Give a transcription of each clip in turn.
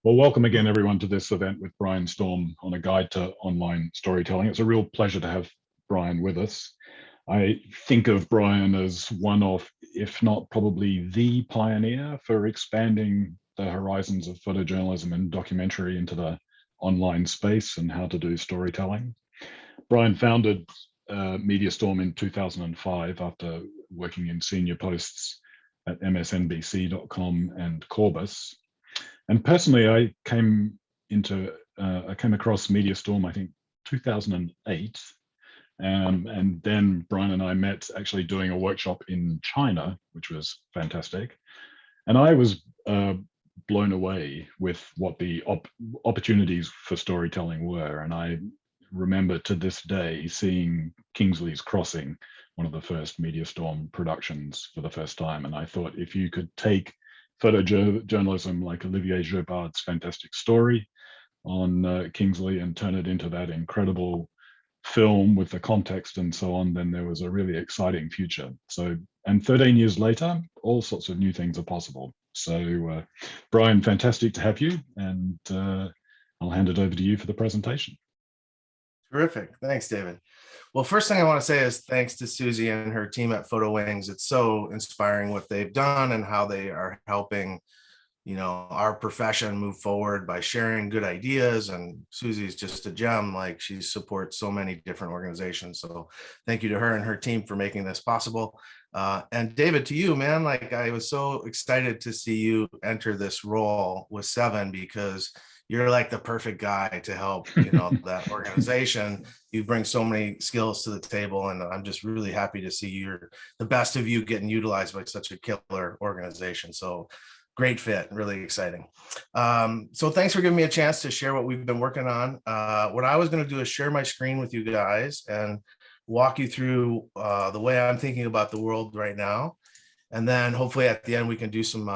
Well, welcome again, everyone, to this event with Brian Storm on a guide to online storytelling. It's a real pleasure to have Brian with us. I think of Brian as one of, if not probably the pioneer for expanding the horizons of photojournalism and documentary into the online space and how to do storytelling. Brian founded MediaStorm in 2005 after working in senior posts at msnbc.com and Corbis. And personally, I came across MediaStorm, I think 2008. And then Brian and I met actually doing a workshop in China, which was fantastic. And I was blown away with what the opportunities for storytelling were. And I remember to this day seeing Kingsley's Crossing, one of the first MediaStorm productions, for the first time. And I thought, if you could take photojournalism like Olivier Jobard's fantastic story on Kingsley and turn it into that incredible film with the context and so on, then there was a really exciting future. So, and 13 years later, all sorts of new things are possible. So, Brian, fantastic to have you, and I'll hand it over to you for the presentation. Terrific. Thanks, David. Well, first thing I want to say is thanks to Susie and her team at Photo Wings. It's so inspiring what they've done and how they are helping, our profession move forward by sharing good ideas. And Susie's just a gem. Like, she supports so many different organizations. So thank you to her and her team for making this possible. And David, to you, man, like, I was so excited to see you enter this role with Seven, because you're like the perfect guy to help, that organization. You bring so many skills to the table, and I'm just really happy to see you're the best of you getting utilized by such a killer organization. So great fit, really exciting. So thanks for giving me a chance to share what we've been working on. What I was going to do is share my screen with you guys and walk you through the way I'm thinking about the world right now. And then hopefully at the end, we can do some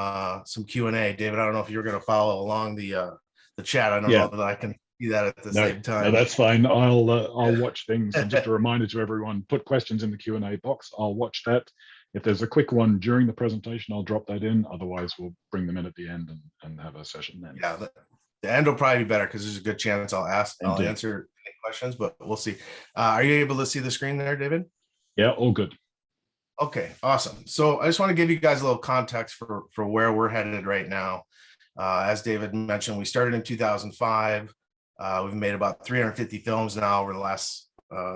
Q&A. David, I don't know if you're going to follow along the chat. I don't know that I can see that at the same time. No, that's fine. I'll watch things. And just a reminder to everyone, put questions in the Q&A box. I'll watch that. If there's a quick one during the presentation, I'll drop that in. Otherwise, we'll bring them in at the end and have a session then. Yeah, the end will probably be better, because there's a good chance I'll answer any questions, but we'll see. Are you able to see the screen there, David? Yeah, all good. Okay, awesome. So I just want to give you guys a little context for where we're headed right now. As David mentioned, we started in 2005. We've made about 350 films now over the last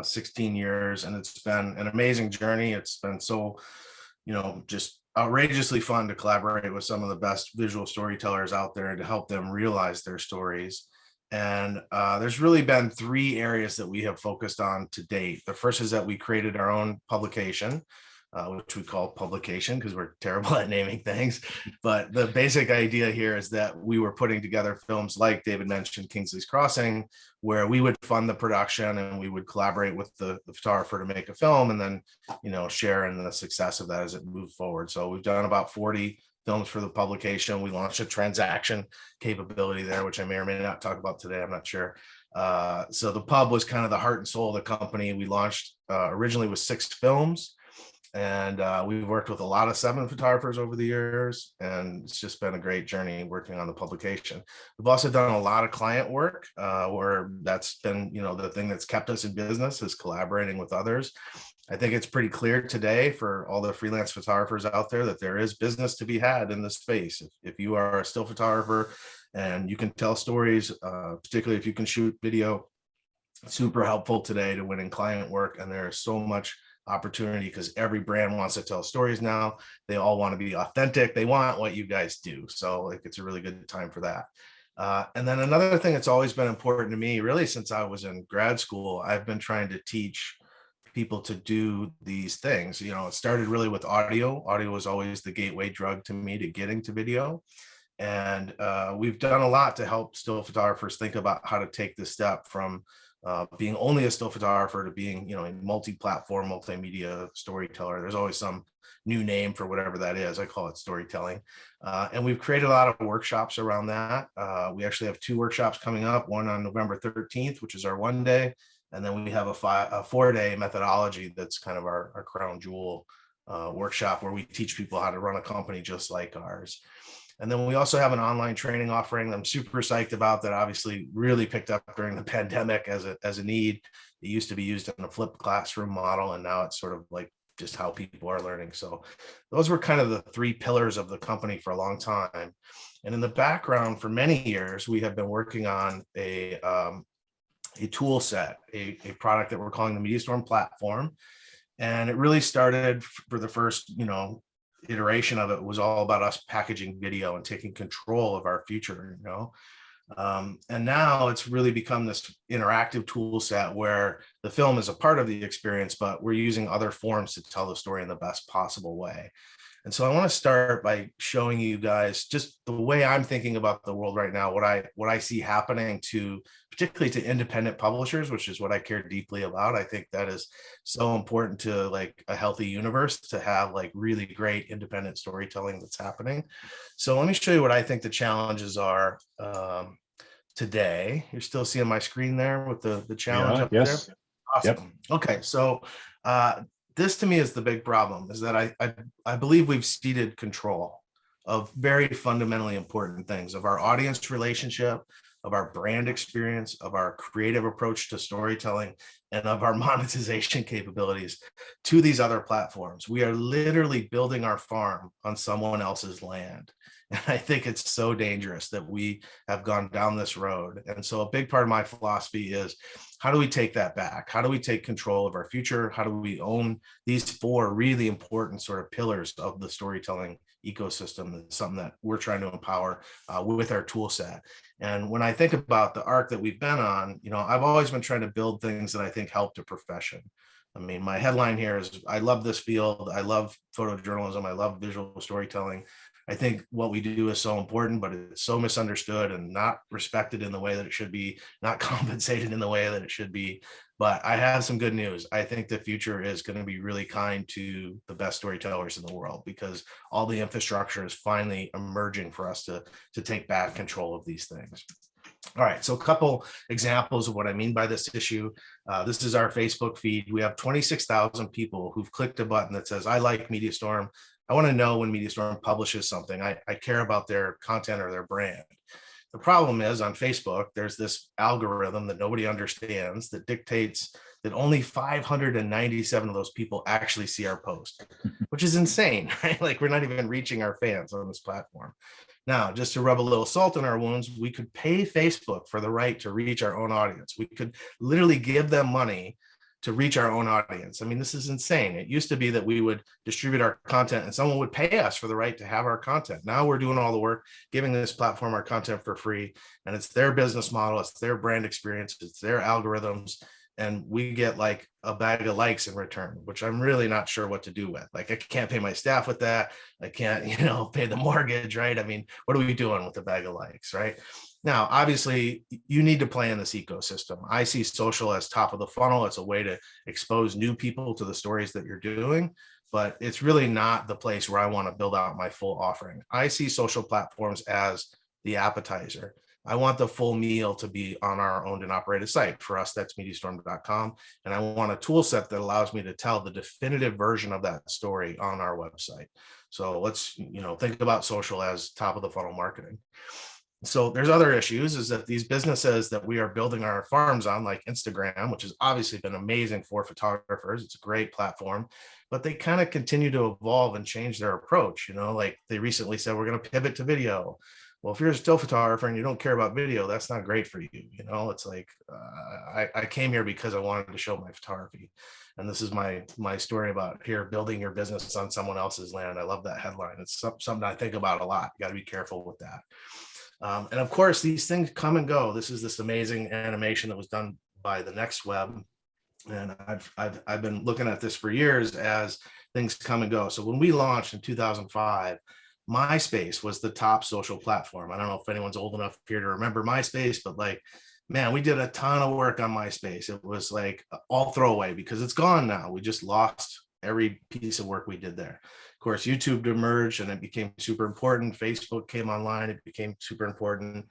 16 years, and it's been an amazing journey. It's been so, just outrageously fun to collaborate with some of the best visual storytellers out there to help them realize their stories. And there's really been three areas that we have focused on to date. The first is that we created our own publication, which we call Publication, because we're terrible at naming things. But the basic idea here is that we were putting together films like David mentioned, Kingsley's Crossing, where we would fund the production and we would collaborate with the photographer to make a film, and then, share in the success of that as it moved forward. So we've done about 40 films for the publication. We launched a transaction capability there, which I may or may not talk about today. I'm not sure. So the pub was kind of the heart and soul of the company. We launched originally with 6 films. And we've worked with a lot of Seven photographers over the years, and it's just been a great journey working on the publication. We've also done a lot of client work where that's been, the thing that's kept us in business is collaborating with others. I think it's pretty clear today for all the freelance photographers out there that there is business to be had in this space. If you are a still photographer and you can tell stories, particularly if you can shoot video, super helpful today to winning client work. And there's so much opportunity because every brand wants to tell stories now. They all want to be authentic. They want what you guys do. So like, it's a really good time for that. And then another thing that's always been important to me, really since I was in grad school, I've been trying to teach people to do these things. You know, it started really with audio. Audio was always the gateway drug to me to getting to video. And we've done a lot to help still photographers think about how to take this step from being only a still photographer to being, you know, a multi-platform, multimedia storyteller. There's always some new name for whatever that is. I call it storytelling. And we've created a lot of workshops around that. We actually have 2 workshops coming up, one on November 13th, which is our 1 day. And then we have a 4-day methodology that's kind of our crown jewel workshop, where we teach people how to run a company just like ours. And then we also have an online training offering that I'm super psyched about, that obviously really picked up during the pandemic as a need. It used to be used in a flipped classroom model, and now it's sort of like just how people are learning. So those were kind of the 3 pillars of the company for a long time. And in the background for many years, we have been working on a tool set, a product that we're calling the MediaStorm Platform. And it really started for the first, you know, iteration of it was all about us packaging video and taking control of our future, you know. And now it's really become this interactive tool set where the film is a part of the experience, but we're using other forms to tell the story in the best possible way. And so I want to start by showing you guys just the way I'm thinking about the world right now, what I see happening to, particularly to independent publishers, which is what I care deeply about. I think that is so important to like a healthy universe, to have like really great independent storytelling that's happening. So let me show you what I think the challenges are today. You're still seeing my screen there with the challenge up yes. there? Awesome. Yep. Okay, so this to me is the big problem, is that I believe we've ceded control of very fundamentally important things, of our audience relationship, of our brand experience, of our creative approach to storytelling, and of our monetization capabilities to these other platforms. We are literally building our farm on someone else's land. And I think it's so dangerous that we have gone down this road. And so a big part of my philosophy is, how do we take that back? How do we take control of our future? How do we own these 4 really important sort of pillars of the storytelling ecosystem? It's something that we're trying to empower with our tool set. And when I think about the arc that we've been on, you know, I've always been trying to build things that I think help the profession. I mean, my headline here is, I love this field. I love photojournalism. I love visual storytelling. I think what we do is so important, but it's so misunderstood and not respected in the way that it should be, not compensated in the way that it should be. But I have some good news. I think the future is going to be really kind to the best storytellers in the world, because all the infrastructure is finally emerging for us to take back control of these things. All right, so a couple examples of what I mean by this issue. This is our Facebook feed. We have 26,000 people who've clicked a button that says, I like MediaStorm. I want to know when MediaStorm publishes something. I care about their content or their brand. The problem is, on Facebook, there's this algorithm that nobody understands that dictates that only 597 of those people actually see our post, which is insane, right? Like, we're not even reaching our fans on this platform. Now, just to rub a little salt in our wounds, we could pay Facebook for the right to reach our own audience. We could literally give them money to reach our own audience. I mean, this is insane. It used to be that we would distribute our content and someone would pay us for the right to have our content. Now we're doing all the work, giving this platform our content for free, and it's their business model, it's their brand experience, it's their algorithms, and we get like a bag of likes in return, which I'm really not sure what to do with. Like, I can't pay my staff with that. I can't, pay the mortgage, right? I mean, what are we doing with a bag of likes, right? Now, obviously, you need to play in this ecosystem. I see social as top of the funnel. It's a way to expose new people to the stories that you're doing, but it's really not the place where I want to build out my full offering. I see social platforms as the appetizer. I want the full meal to be on our owned and operated site. For us, that's MediaStorm.com. And I want a tool set that allows me to tell the definitive version of that story on our website. So let's, think about social as top of the funnel marketing. So there's other issues, is that these businesses that we are building our farms on, like Instagram, which has obviously been amazing for photographers, it's a great platform, but they kind of continue to evolve and change their approach. Like they recently said, we're going to pivot to video. Well, if you're a still photographer and you don't care about video, that's not great for you. It's like, I came here because I wanted to show my photography. And this is my story about here, building your business on someone else's land. I love that headline. It's something I think about a lot. You got to be careful with that. And of course, these things come and go. This is this amazing animation that was done by the Next Web. And I've been looking at this for years as things come and go. So when we launched in 2005, MySpace was the top social platform. I don't know if anyone's old enough here to remember MySpace, but like, man, we did a ton of work on MySpace. It was like all throwaway because it's gone now. We just lost every piece of work we did there. Of course, YouTube emerged and it became super important. Facebook came online, it became super important.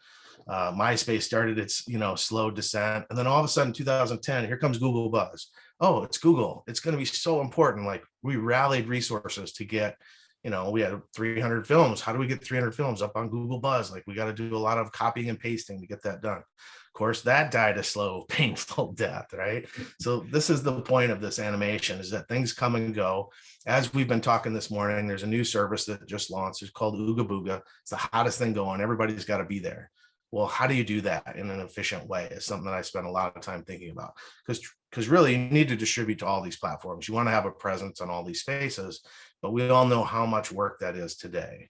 MySpace started its slow descent, and then all of a sudden 2010, here comes Google Buzz. Oh, it's Google, it's going to be so important. Like, we rallied resources to get, we had 300 films. How do we get 300 films up on Google Buzz? Like, we got to do a lot of copying and pasting to get that done. Of course, that died a slow, painful death, right? So this is the point of this animation, is that things come and go. As we've been talking this morning, there's a new service that just launched. It's called Ooga Booga. It's the hottest thing going. Everybody's got to be there. Well, how do you do that in an efficient way? Is something that I spend a lot of time thinking about, because really you need to distribute to all these platforms. You want to have a presence on all these spaces, but we all know how much work that is today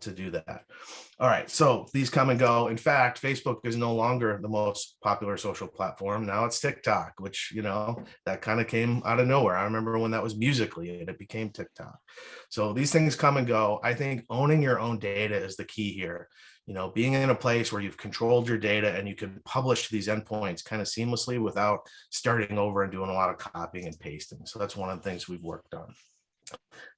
to do that. All right, so these come and go. In fact, Facebook is no longer the most popular social platform. Now it's TikTok, which, that kind of came out of nowhere. I remember when that was Musical.ly and it became TikTok. So these things come and go. I think owning your own data is the key here. Being in a place where you've controlled your data and you can publish to these endpoints kind of seamlessly without starting over and doing a lot of copying and pasting. So that's one of the things we've worked on.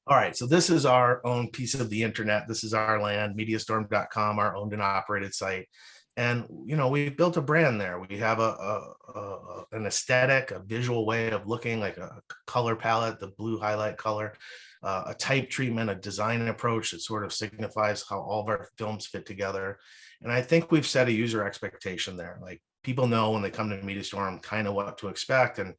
All right, so this is our own piece of the internet. This is our land, MediaStorm.com, our owned and operated site. And, we've built a brand there. We have an aesthetic, a visual way of looking, like a color palette, the blue highlight color, a type treatment, a design approach that sort of signifies how all of our films fit together. And I think we've set a user expectation there. Like, people know when they come to MediaStorm kind of what to expect. And,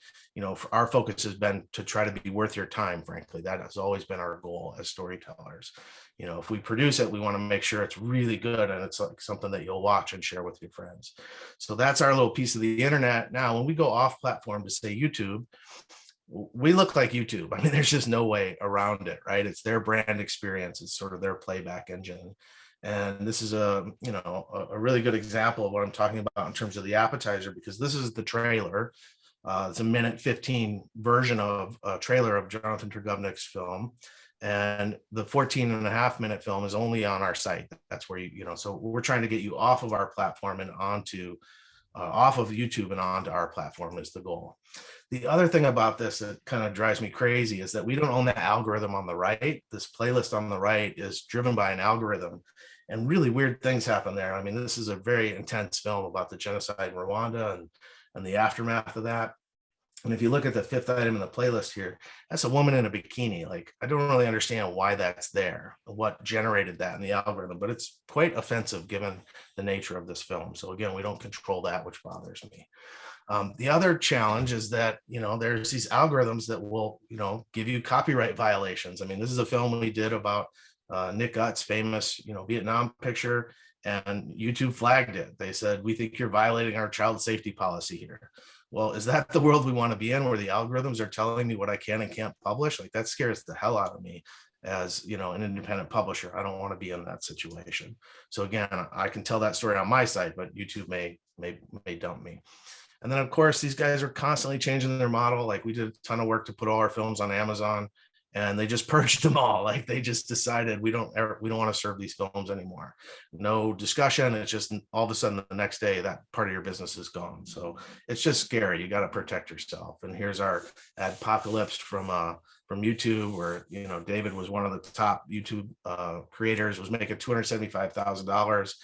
our focus has been to try to be worth your time, frankly. That has always been our goal as storytellers. If we produce it, we want to make sure it's really good and it's like something that you'll watch and share with your friends. So that's our little piece of the internet. Now, when we go off platform to say YouTube, we look like YouTube. I mean, there's just no way around it, right? It's their brand experience. It's sort of their playback engine. And this is a really good example of what I'm talking about in terms of the appetizer, because this is the trailer. It's a minute 15 version of a trailer of Jonathan Turgovnic's film. And the 14.5-minute film is only on our site. That's where so we're trying to get you off of our platform and onto off of YouTube and onto our platform is the goal. The other thing about this that kind of drives me crazy is that we don't own the algorithm on the right. This playlist on the right is driven by an algorithm, and really weird things happen there. I mean, this is a very intense film about the genocide in Rwanda and the aftermath of that. And if you look at the fifth item in the playlist here, that's a woman in a bikini. Like, I don't really understand why that's there, what generated that in the algorithm, but it's quite offensive given the nature of this film. So again, we don't control that, which bothers me. The other challenge is that, there's these algorithms that will, give you copyright violations. I mean, this is a film we did about Nick Gutt's famous, Vietnam picture, and YouTube flagged it. They said, "We think you're violating our child safety policy here." Well, is that the world we want to be in, where the algorithms are telling me what I can and can't publish? Like, that scares the hell out of me as, an independent publisher. I don't want to be in that situation. So again, I can tell that story on my site, but YouTube may dump me. And then, of course, these guys are constantly changing their model. Like, we did a ton of work to put all our films on Amazon, and they just purged them all. Like, they just decided we don't want to serve these films anymore. No discussion. It's just all of a sudden the next day that part of your business is gone. So it's just scary. You got to protect yourself. And here's our apocalypse from YouTube, where David was one of the top YouTube creators, was making $275,000.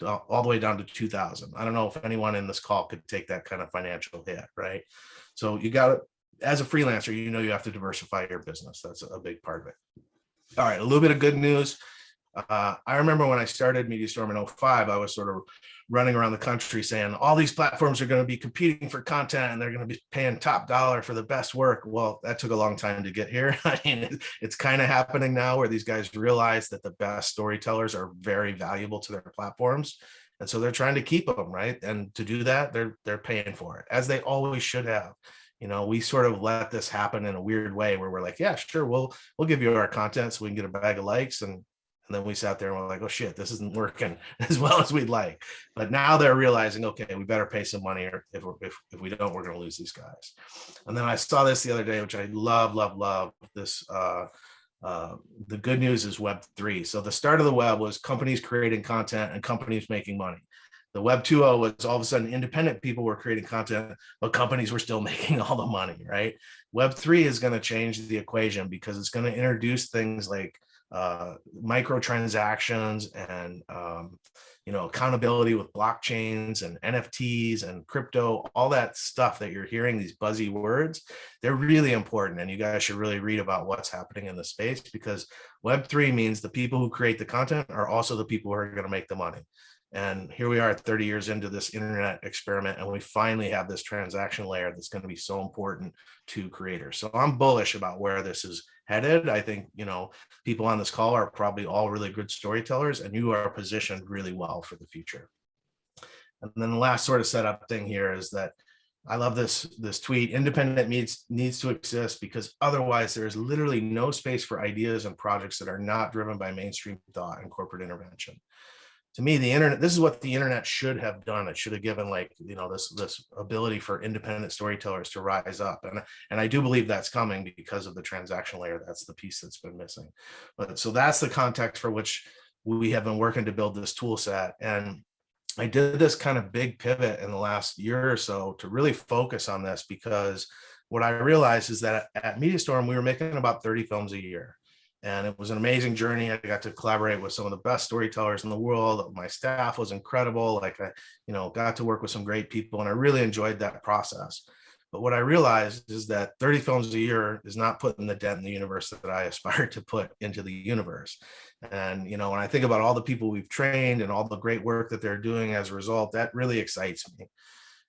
All the way down to 2,000. I don't know if anyone in this call could take that kind of financial hit, right? So you got to, as a freelancer, you have to diversify your business. That's a big part of it. All right, a little bit of good news. I remember when I started MediaStorm in 2005, I was sort of running around the country saying all these platforms are going to be competing for content and they're going to be paying top dollar for the best work. Well, that took a long time to get here. I mean, it's kind of happening now, where these guys realize that the best storytellers are very valuable to their platforms. And so they're trying to keep them, right? And to do that, they're paying for it, as they always should have. We sort of let this happen in a weird way where we're like, yeah, sure, we'll give you our content so we can get a bag of likes, and And then we sat there and we're like, oh shit, this isn't working as well as we'd like. But now they're realizing, okay, we better pay some money, or if we don't, we're going to lose these guys. And then I saw this the other day, which I love this. The good news is Web3. So the start of the web was companies creating content and companies making money. The Web 2.0 was all of a sudden independent people were creating content, but companies were still making all the money, right? Web 3 is going to change the equation because it's going to introduce things like microtransactions and accountability with blockchains and NFTs and crypto, all that stuff that you're hearing, these buzzy words, they're really important. And you guys should really read about what's happening in the space, because Web3 means the people who create the content are also the people who are going to make the money. And here we are 30 years into this internet experiment, and we finally have this transaction layer that's going to be so important to creators. So I'm bullish about where this is headed. I think, people on this call are probably all really good storytellers, and you are positioned really well for the future. And then the last sort of setup thing here is that I love this tweet: independent needs to exist, because otherwise there's literally no space for ideas and projects that are not driven by mainstream thought and corporate intervention. To me, the internet, this is what the internet should have done. It should have given this ability for independent storytellers to rise up. And I do believe that's coming because of the transaction layer. That's the piece that's been missing. But so that's the context for which we have been working to build this tool set. And I did this kind of big pivot in the last year or so to really focus on this, because what I realized is that at MediaStorm, we were making about 30 films a year. And it was an amazing journey. I got to collaborate with some of the best storytellers in the world. My staff was incredible. I got to work with some great people, and I really enjoyed that process. But what I realized is that 30 films a year is not putting the dent in the universe that I aspire to put into the universe. And, when I think about all the people we've trained and all the great work that they're doing as a result, that really excites me.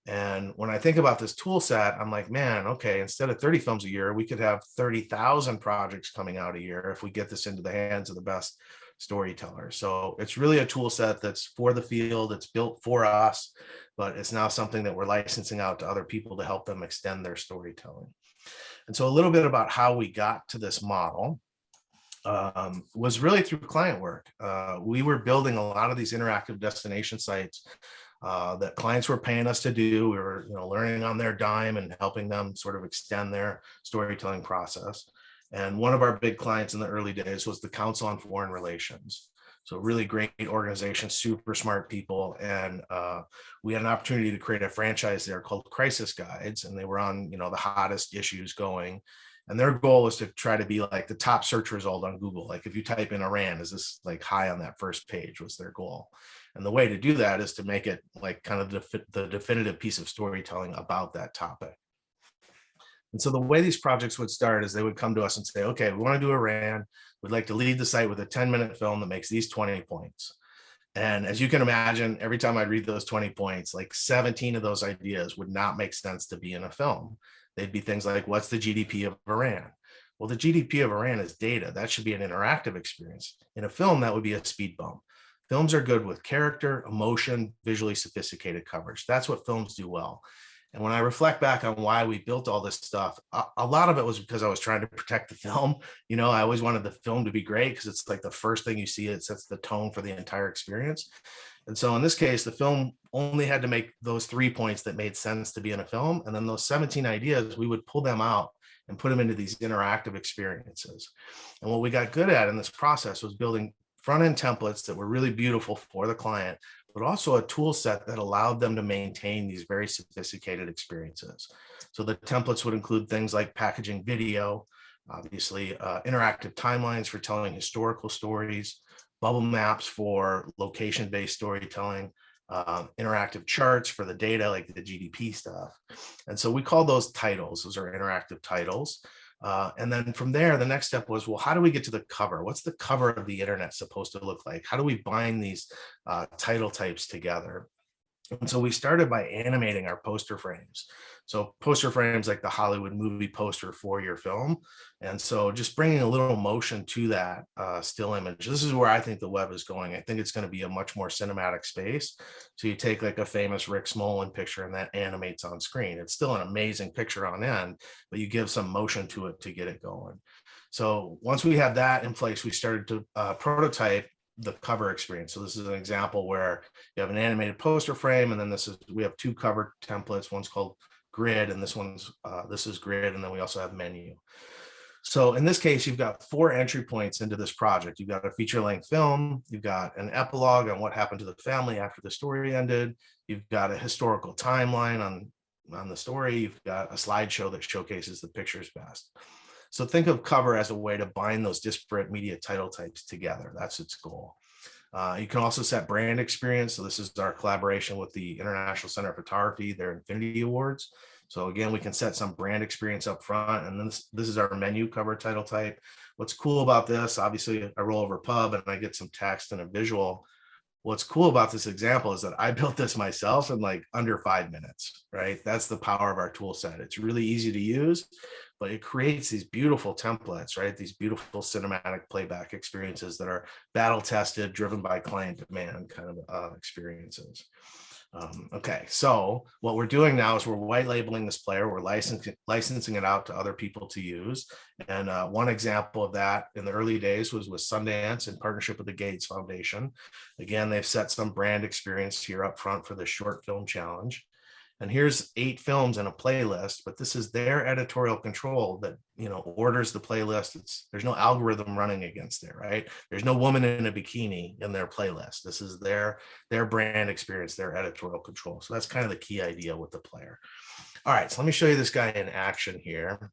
And when I think about this tool set, I'm like, man, okay, instead of 30 films a year, we could have 30,000 projects coming out a year if we get this into the hands of the best storytellers. So it's really a tool set that's for the field. It's built for us, but it's now something that we're licensing out to other people to help them extend their storytelling. And so a little bit about how we got to this model was really through client work. We were building a lot of these interactive destination sites that clients were paying us to do. We were, learning on their dime and helping them sort of extend their storytelling process. And one of our big clients in the early days was the Council on Foreign Relations. So really great organization, super smart people. And we had an opportunity to create a franchise there called Crisis Guides. And they were on, the hottest issues going. And their goal was to try to be like the top search result on Google. Like if you type in Iran, is this like high on that first page, was their goal. And the way to do that is to make it like kind of the definitive piece of storytelling about that topic. And so the way these projects would start is they would come to us and say, okay, we want to do Iran. We'd like to lead the site with a 10-minute film that makes these 20 points. And as you can imagine, every time I'd read those 20 points, like 17 of those ideas would not make sense to be in a film. They'd be things like, what's the GDP of Iran? Well, the GDP of Iran is data. That should be an interactive experience. In a film, that would be a speed bump. Films are good with character, emotion, visually sophisticated coverage. That's what films do well. And when I reflect back on why we built all this stuff, a lot of it was because I was trying to protect the film. I always wanted the film to be great because it's like the first thing you see, it sets the tone for the entire experience. And so in this case, the film only had to make those 3 points that made sense to be in a film. And then those 17 ideas, we would pull them out and put them into these interactive experiences. And what we got good at in this process was building front-end templates that were really beautiful for the client, but also a tool set that allowed them to maintain these very sophisticated experiences. So the templates would include things like packaging video, obviously interactive timelines for telling historical stories, bubble maps for location-based storytelling, interactive charts for the data, like the GDP stuff. And so we call those titles. Those are interactive titles. And then from there, the next step was, well, how do we get to the cover? What's the cover of the internet supposed to look like? How do we bind these title types together? And so we started by animating our poster frames. So poster frames like the Hollywood movie poster for your film. And so just bringing a little motion to that still image. This is where I think the web is going. I think it's going to be a much more cinematic space. So you take like a famous Rick Smolin picture and that animates on screen. It's still an amazing picture on end, but you give some motion to it to get it going. So once we had that in place, we started to prototype the cover experience. So this is an example where you have an animated poster frame, and then we have 2 cover templates. One's called grid, and this is grid, and then we also have menu. So in this case, you've got 4 entry points into this project. You've got a feature-length film, you've got an epilogue on what happened to the family after the story ended, you've got a historical timeline on the story, you've got a slideshow that showcases the pictures best. So think of cover as a way to bind those disparate media title types together. That's its goal. You can also set brand experience. So this is our collaboration with the International Center of Photography, their Infinity Awards. So again, we can set some brand experience up front, and then this is our menu cover title type. What's cool about this, obviously I roll over pub and I get some text and a visual. What's cool about this example is that I built this myself in like under 5 minutes, right? That's the power of our tool set. It's really easy to use, but it creates these beautiful templates, right? These beautiful cinematic playback experiences that are battle tested, driven by client demand kind of experiences. Okay, so what we're doing now is we're white labeling this player. We're licensing it out to other people to use. And one example of that in the early days was with Sundance in partnership with the Gates Foundation. Again, they've set some brand experience here up front for the short film challenge. And here's 8 films in a playlist, but this is their editorial control that, you know, orders the playlist. There's no algorithm running against it, right? There's no woman in a bikini in their playlist. This is their brand experience, their editorial control. So that's kind of the key idea with the player. All right, so let me show you this guy in action here.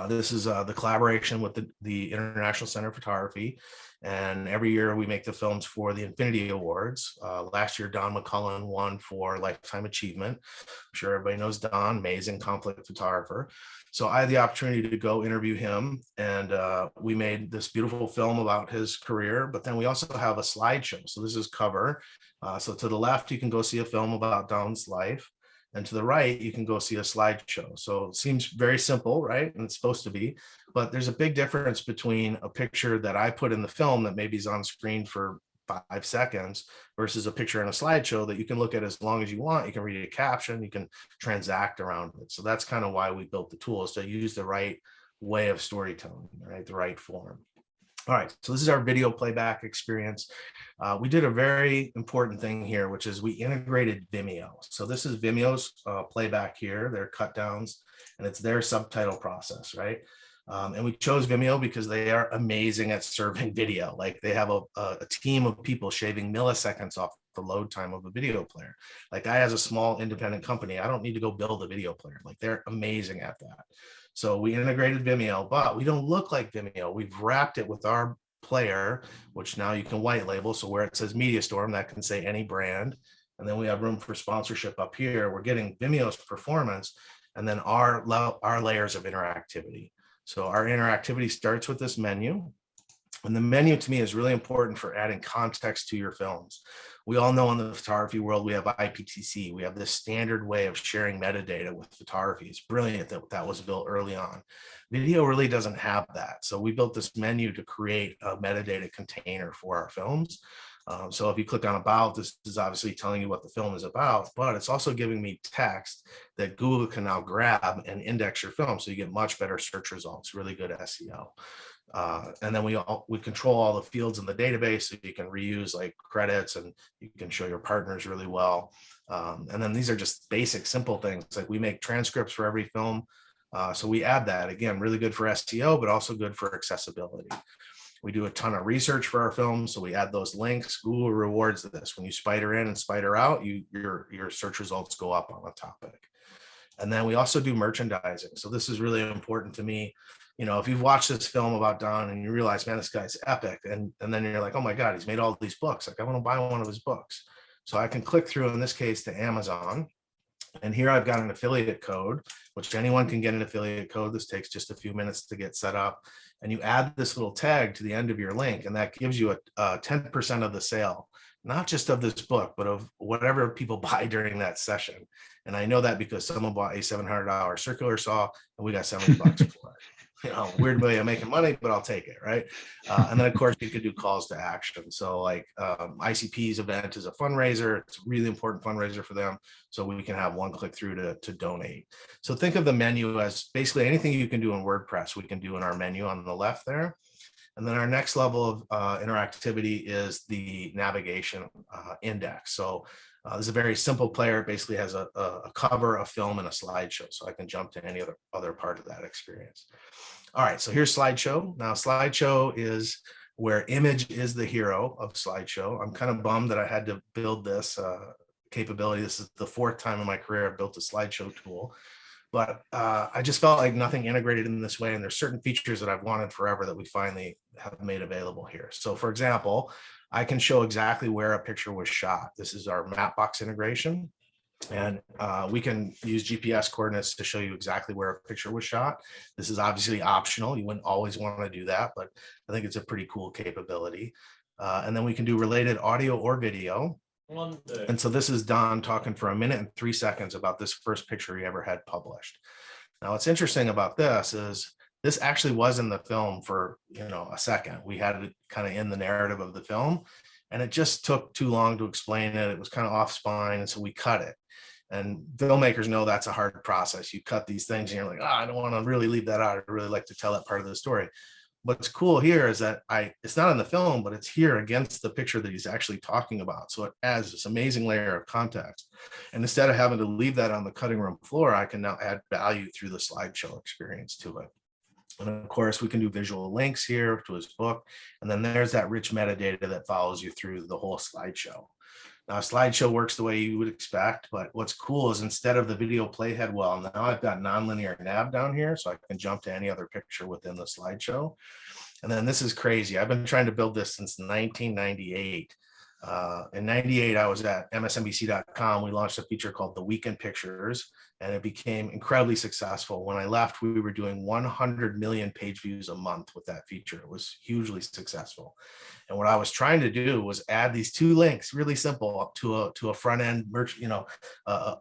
This is the collaboration with the International Center of Photography. And every year we make the films for the Infinity Awards. Last year, Don McCullen won for Lifetime Achievement. I'm sure everybody knows Don, amazing conflict photographer. So I had the opportunity to go interview him, and we made this beautiful film about his career, but then we also have a slideshow. So this is cover. So to the left, you can go see a film about Don's life. And to the right, you can go see a slideshow. So it seems very simple, right? And it's supposed to be, but there's a big difference between a picture that I put in the film that maybe is on screen for 5 seconds versus a picture in a slideshow that you can look at as long as you want. You can read a caption, you can transact around it. So that's kind of why we built the tool, is to use the right way of storytelling, right? The right form. All right, so this is our video playback experience. We did a very important thing here, which is we integrated Vimeo. So this is Vimeo's playback here, their cut downs, and it's their subtitle process, right? And we chose Vimeo because they are amazing at serving video. Like they have a team of people shaving milliseconds off the load time of a video player. Like I, as a small independent company, I don't need to go build a video player. Like they're amazing at that. So we integrated Vimeo, but we don't look like Vimeo. We've wrapped it with our player, which now you can white label. So where it says MediaStorm, that can say any brand. And then we have room for sponsorship up here. We're getting Vimeo's performance and then our layers of interactivity. So our interactivity starts with this menu. And the menu to me is really important for adding context to your films. We all know in the photography world, we have IPTC. We have this standard way of sharing metadata with photography. It's brilliant that that was built early on. Video really doesn't have that. So we built this menu to create a metadata container for our films. So if you click on about, this is obviously telling you what the film is about, but it's also giving me text that Google can now grab and index your film. So you get much better search results, really good SEO. And then we control all the fields in the database, so you can reuse like credits and you can show your partners really well. And then these are just basic, simple things. Like we make transcripts for every film. So we add that, again, really good for SEO, but also good for accessibility. We do a ton of research for our films, so we add those links. Google rewards this. When you spider in and spider out, your search results go up on a topic. And then we also do merchandising. So this is really important to me. You know, if you've watched this film about Don and you realize, man, this guy's epic, and then you're like, oh my God, he's made all these books. Like, I want to buy one of his books. So I can click through, in this case, to Amazon. And here I've got an affiliate code, which anyone can get an affiliate code. This takes just a few minutes to get set up. And you add this little tag to the end of your link, and that gives you a 10% of the sale, not just of this book, but of whatever people buy during that session. And I know that because someone bought a $700 circular saw and we got $70 for it. weird way of making money, but I'll take it, right? And then of course you could do calls to action. So like ICP's event is a fundraiser. It's a really important fundraiser for them. So we can have one click through to donate. So think of the menu as basically anything you can do in WordPress, we can do in our menu on the left there. And then our next level of interactivity is the navigation index. So this is a very simple player. It basically has a cover, a film, and a slideshow. So I can jump to any other part of that experience. All right, so here's slideshow. Now slideshow is where image is the hero of slideshow. I'm kind of bummed that I had to build this capability. This is the 4th time in my career I've built a slideshow tool. But I just felt like nothing integrated in this way. And there's certain features that I've wanted forever that we finally have made available here. So for example, I can show exactly where a picture was shot. This is our Mapbox integration. And we can use GPS coordinates to show you exactly where a picture was shot. This is obviously optional. You wouldn't always want to do that, but I think it's a pretty cool capability. And then we can do related audio or video. And so this is Don talking for 1 minute and 3 seconds about this first picture he ever had published. Now, what's interesting about this is this actually was in the film for, a second. We had it kind of in the narrative of the film, and it just took too long to explain it. It was kind of off spine, and so we cut it. And filmmakers know that's a hard process. You cut these things and you're like, I don't want to really leave that out. I really like to tell that part of the story. What's cool here is that it's not in the film, but it's here against the picture that he's actually talking about. So it adds this amazing layer of context. And instead of having to leave that on the cutting room floor, I can now add value through the slideshow experience to it. And of course, we can do visual links here to his book. And then there's that rich metadata that follows you through the whole slideshow. Now, a slideshow works the way you would expect, but what's cool is instead of the video playhead well, now I've got nonlinear nav down here, so I can jump to any other picture within the slideshow. And then this is crazy. I've been trying to build this since 1998. In 98, I was at msnbc.com. We launched a feature called The Weekend Pictures, and it became incredibly successful. When I left, we were doing 100 million page views a month with that feature. It was hugely successful. And what I was trying to do was add these 2 links, really simple, up to a front end merch, a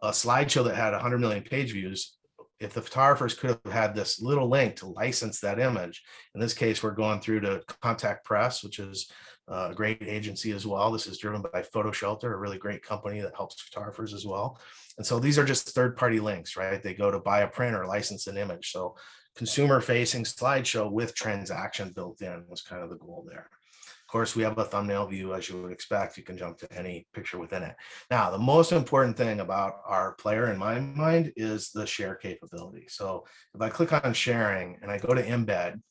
slideshow that had 100 million page views. If the photographers could have had this little link to license that image, in this case, we're going through to Contact Press, which is a great agency as well. This is driven by Photo Shelter, a really great company that helps photographers as well. And so these are just third-party links, right? They go to buy a print or license an image. So consumer-facing slideshow with transaction built in was kind of the goal there. Of course, we have a thumbnail view, as you would expect. You can jump to any picture within it. Now, the most important thing about our player in my mind is the share capability. So if I click on sharing and I go to embed,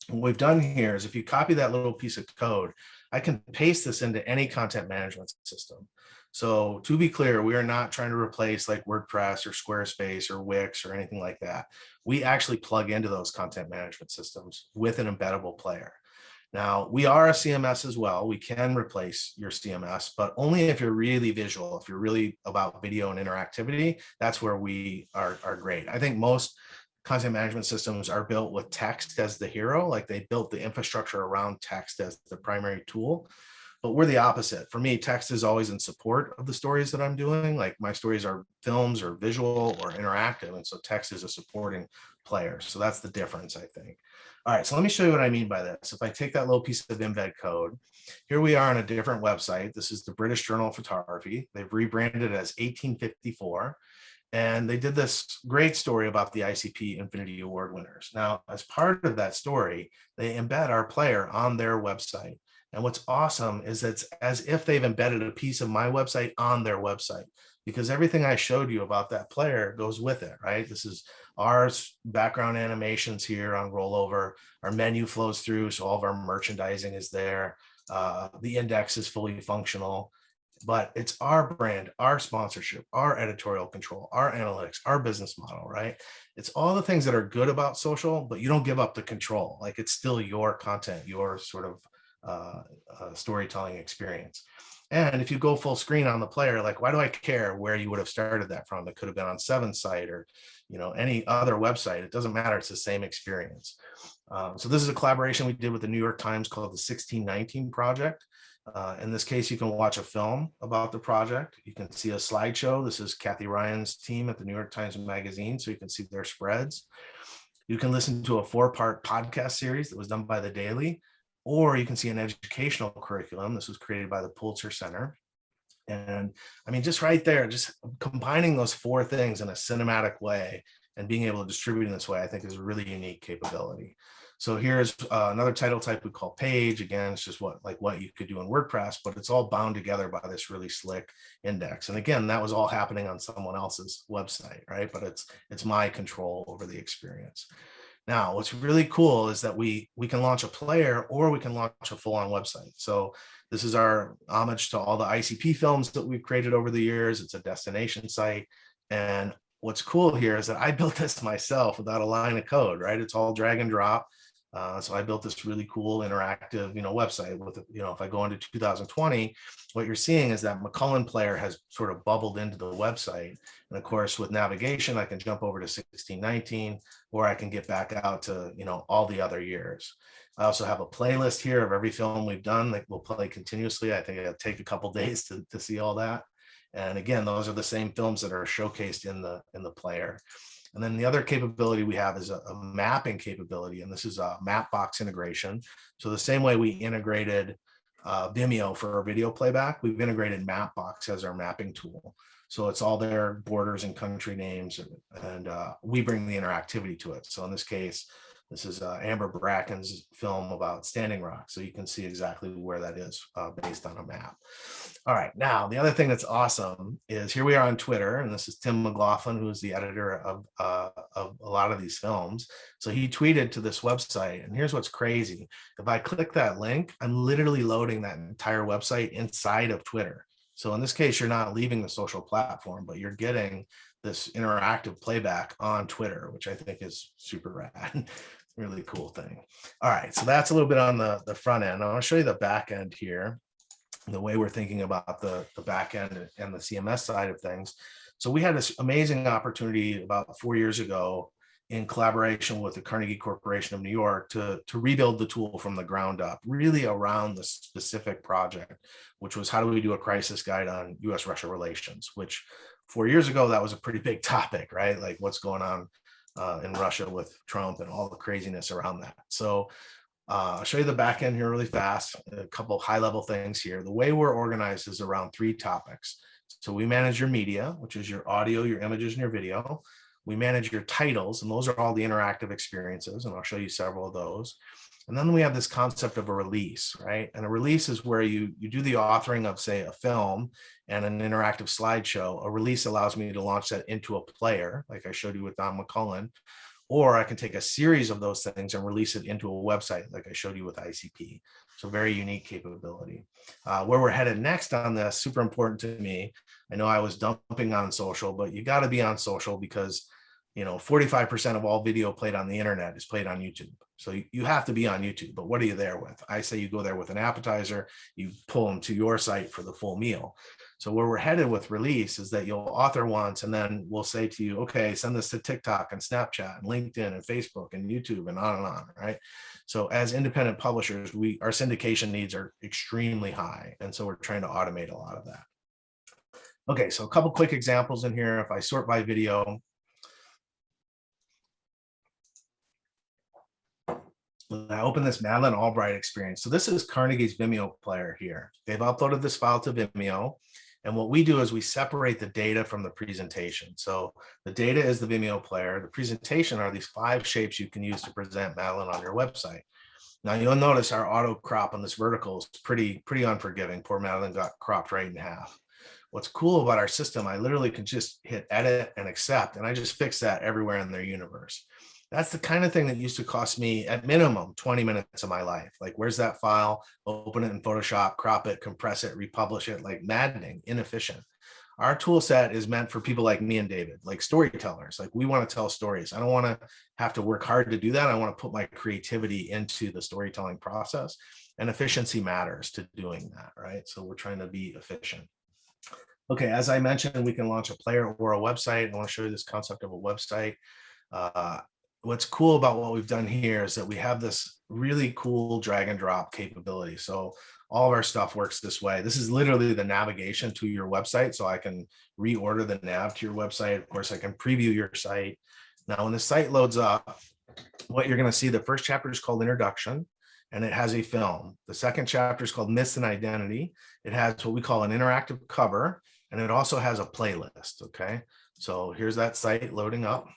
what we've done here is if you copy that little piece of code, I can paste this into any content management system. So to be clear, we are not trying to replace like WordPress or Squarespace or Wix or anything like that. We actually plug into those content management systems with an embeddable player. Now, we are a CMS as well. We can replace your CMS, but only if you're really visual, if you're really about video and interactivity, that's where we are great. I think most content management systems are built with text as the hero, like they built the infrastructure around text as the primary tool. But we're the opposite. For me, text is always in support of the stories that I'm doing. Like my stories are films or visual or interactive. And so text is a supporting player. So that's the difference, I think. All right, so let me show you what I mean by this. If I take that little piece of embed code, here we are on a different website. This is the British Journal of Photography. They've rebranded it as 1854. And they did this great story about the ICP Infinity Award winners. Now, as part of that story, they embed our player on their website. And what's awesome is it's as if they've embedded a piece of my website on their website, because everything I showed you about that player goes with it, right? This is our background animations here on rollover. Our menu flows through, so all of our merchandising is there. The index is fully functional, but it's our brand, our sponsorship, our editorial control, our analytics, our business model, right? It's all the things that are good about social, but you don't give up the control. Like it's still your content, your sort of storytelling experience. And if you go full screen on the player, like, why do I care where you would have started that from? It could have been on Seven's site or, any other website. It doesn't matter. It's the same experience. So this is a collaboration we did with the New York Times called the 1619 Project. In this case, you can watch a film about the project. You can see a slideshow. This is Kathy Ryan's team at the New York Times Magazine, so you can see their spreads. You can listen to a 4-part podcast series that was done by The Daily, or you can see an educational curriculum. This was created by the Pulitzer Center. And I mean, just right there, just combining those 4 things in a cinematic way and being able to distribute in this way, I think is a really unique capability. So here's another title type we call page. Again, it's just what you could do in WordPress, but it's all bound together by this really slick index. And again, that was all happening on someone else's website, right? But it's my control over the experience. Now, what's really cool is that we can launch a player, or we can launch a full-on website. So this is our homage to all the ICP films that we've created over the years. It's a destination site. And what's cool here is that I built this myself without a line of code, right? It's all drag and drop. So I built this really cool interactive, website with, if I go into 2020, what you're seeing is that McCullen player has sort of bubbled into the website. And of course, with navigation, I can jump over to 1619, or I can get back out to, all the other years. I also have a playlist here of every film we've done that will play continuously. I think it'll take a couple days to see all that. And again, those are the same films that are showcased in the player. And then the other capability we have is a mapping capability, and this is a Mapbox integration. So the same way we integrated Vimeo for our video playback, we've integrated Mapbox as our mapping tool. So it's all their borders and country names, and we bring the interactivity to it. So in this case, this is Amber Bracken's film about Standing Rock. So you can see exactly where that is based on a map. All right, now the other thing that's awesome is here we are on Twitter, and this is Tim McLaughlin, who is the editor of a lot of these films. So he tweeted to this website, and here's what's crazy. If I click that link, I'm literally loading that entire website inside of Twitter. So in this case, you're not leaving the social platform, but you're getting this interactive playback on Twitter, which I think is super rad. Really cool thing. All right, so that's a little bit on the front end. I want to show you the back end here, the way we're thinking about the back end and the CMS side of things. So we had this amazing opportunity about 4 years ago in collaboration with the Carnegie Corporation of New York to rebuild the tool from the ground up, really around the specific project, which was how do we do a crisis guide on US-Russia relations, which 4 years ago, that was a pretty big topic, right? Like what's going on in Russia with Trump and all the craziness around that. So I'll show you the back end here really fast, a couple high level things here. The way we're organized is around 3 topics. So we manage your media, which is your audio, your images, and your video. We manage your titles, and those are all the interactive experiences, and I'll show you several of those. And then we have this concept of a release, right? And a release is where you do the authoring of, say, a film and an interactive slideshow. A release allows me to launch that into a player, like I showed you with Don McCullen, or I can take a series of those things and release it into a website, like I showed you with ICP. So very unique capability. Where we're headed next on this, super important to me. I know I was dumping on social, but you got to be on social because 45% of all video played on the internet is played on YouTube. So you have to be on YouTube, but what are you there with? I say you go there with an appetizer, you pull them to your site for the full meal. So where we're headed with release is that you'll author once, and then we'll say to you, okay, send this to TikTok and Snapchat and LinkedIn and Facebook and YouTube and on, right? So as independent publishers, our syndication needs are extremely high. And so we're trying to automate a lot of that. Okay, so a couple quick examples in here. If I sort by video, I open this Madeleine Albright experience. So this is Carnegie's Vimeo player here. They've uploaded this file to Vimeo. And what we do is we separate the data from the presentation. So the data is the Vimeo player. The presentation are these 5 shapes you can use to present Madeleine on your website. Now you'll notice our auto crop on this vertical is pretty unforgiving. Poor Madeleine got cropped right in half. What's cool about our system, I literally can just hit edit and accept, and I just fix that everywhere in their universe. That's the kind of thing that used to cost me at minimum 20 minutes of my life. Like, where's that file? Open it in Photoshop, crop it, compress it, republish it, like maddening, inefficient. Our tool set is meant for people like me and David, like storytellers. Like, we want to tell stories. I don't want to have to work hard to do that. I want to put my creativity into the storytelling process, and efficiency matters to doing that, right? So we're trying to be efficient. Okay, as I mentioned, we can launch a player or a website. I want to show you this concept of a website. What's cool about what we've done here is that we have this really cool drag and drop capability. So all of our stuff works this way. This is literally the navigation to your website. So I can reorder the nav to your website. Of course, I can preview your site. Now, when the site loads up, what you're going to see, the first chapter is called Introduction, and it has a film. The second chapter is called Myths and Identity. It has what we call an interactive cover, and it also has a playlist. Okay, so here's that site loading up.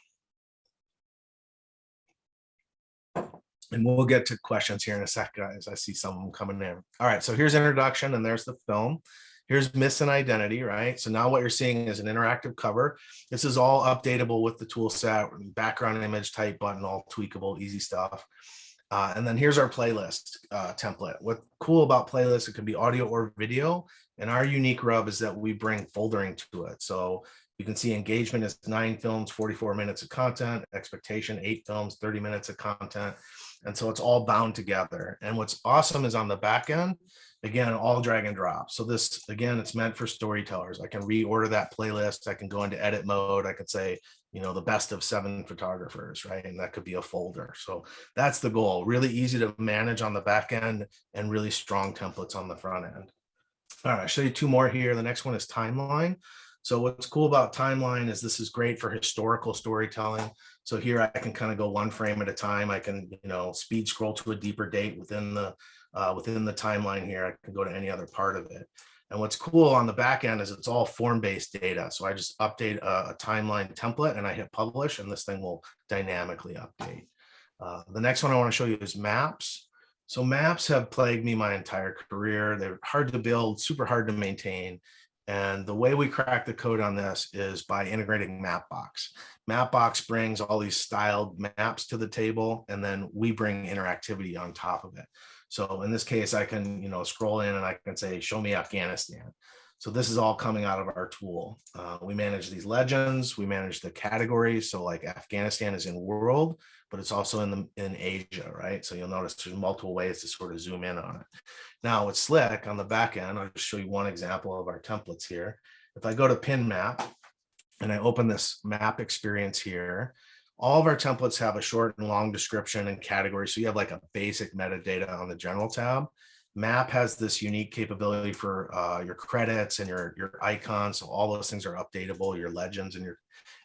And we'll get to questions here in a sec, guys. I see some of them coming in. All right, so here's Introduction, and there's the film. Here's Myths and Identity, right? So now what you're seeing is an interactive cover. This is all updatable with the tool set, background image type button, all tweakable, easy stuff. And then here's our playlist template. What's cool about playlists, it can be audio or video. And our unique rub is that we bring foldering to it. So you can see engagement is 9 films, 44 minutes of content, expectation, 8 films, 30 minutes of content. And so it's all bound together. And what's awesome is on the back end, again, all drag and drop. So this, again, it's meant for storytellers. I can reorder that playlist. I can go into edit mode. I could say, you know, the best of 7 photographers, right? And that could be a folder. So that's the goal. Really easy to manage on the back end and really strong templates on the front end. All right, I'll show you 2 more here. The next one is Timeline. So what's cool about Timeline is this is great for historical storytelling. So here I can kind of go 1 frame at a time. I can, you know, speed scroll to a deeper date within the timeline here. I can go to any other part of it. And what's cool on the back end is it's all form-based data. So I just update a timeline template and I hit publish, and this thing will dynamically update. The next one I want to show you is Maps. So maps have plagued me my entire career. They're hard to build, super hard to maintain. And the way we crack the code on this is by integrating Mapbox. Mapbox brings all these styled maps to the table, and then we bring interactivity on top of it. So in this case, I can, you know, scroll in and I can say, show me Afghanistan. So this is all coming out of our tool. We manage these legends, we manage the categories. So like Afghanistan is in world, but it's also in Asia, right? So you'll notice there's multiple ways to sort of zoom in on it. Now it's slick on the back end. I'll just show you one example of our templates here. If I go to pin map and I open this map experience here, all of our templates have a short and long description and category. So you have like a basic metadata on the general tab. Map has this unique capability for your credits and your icons. So all those things are updatable, your legends and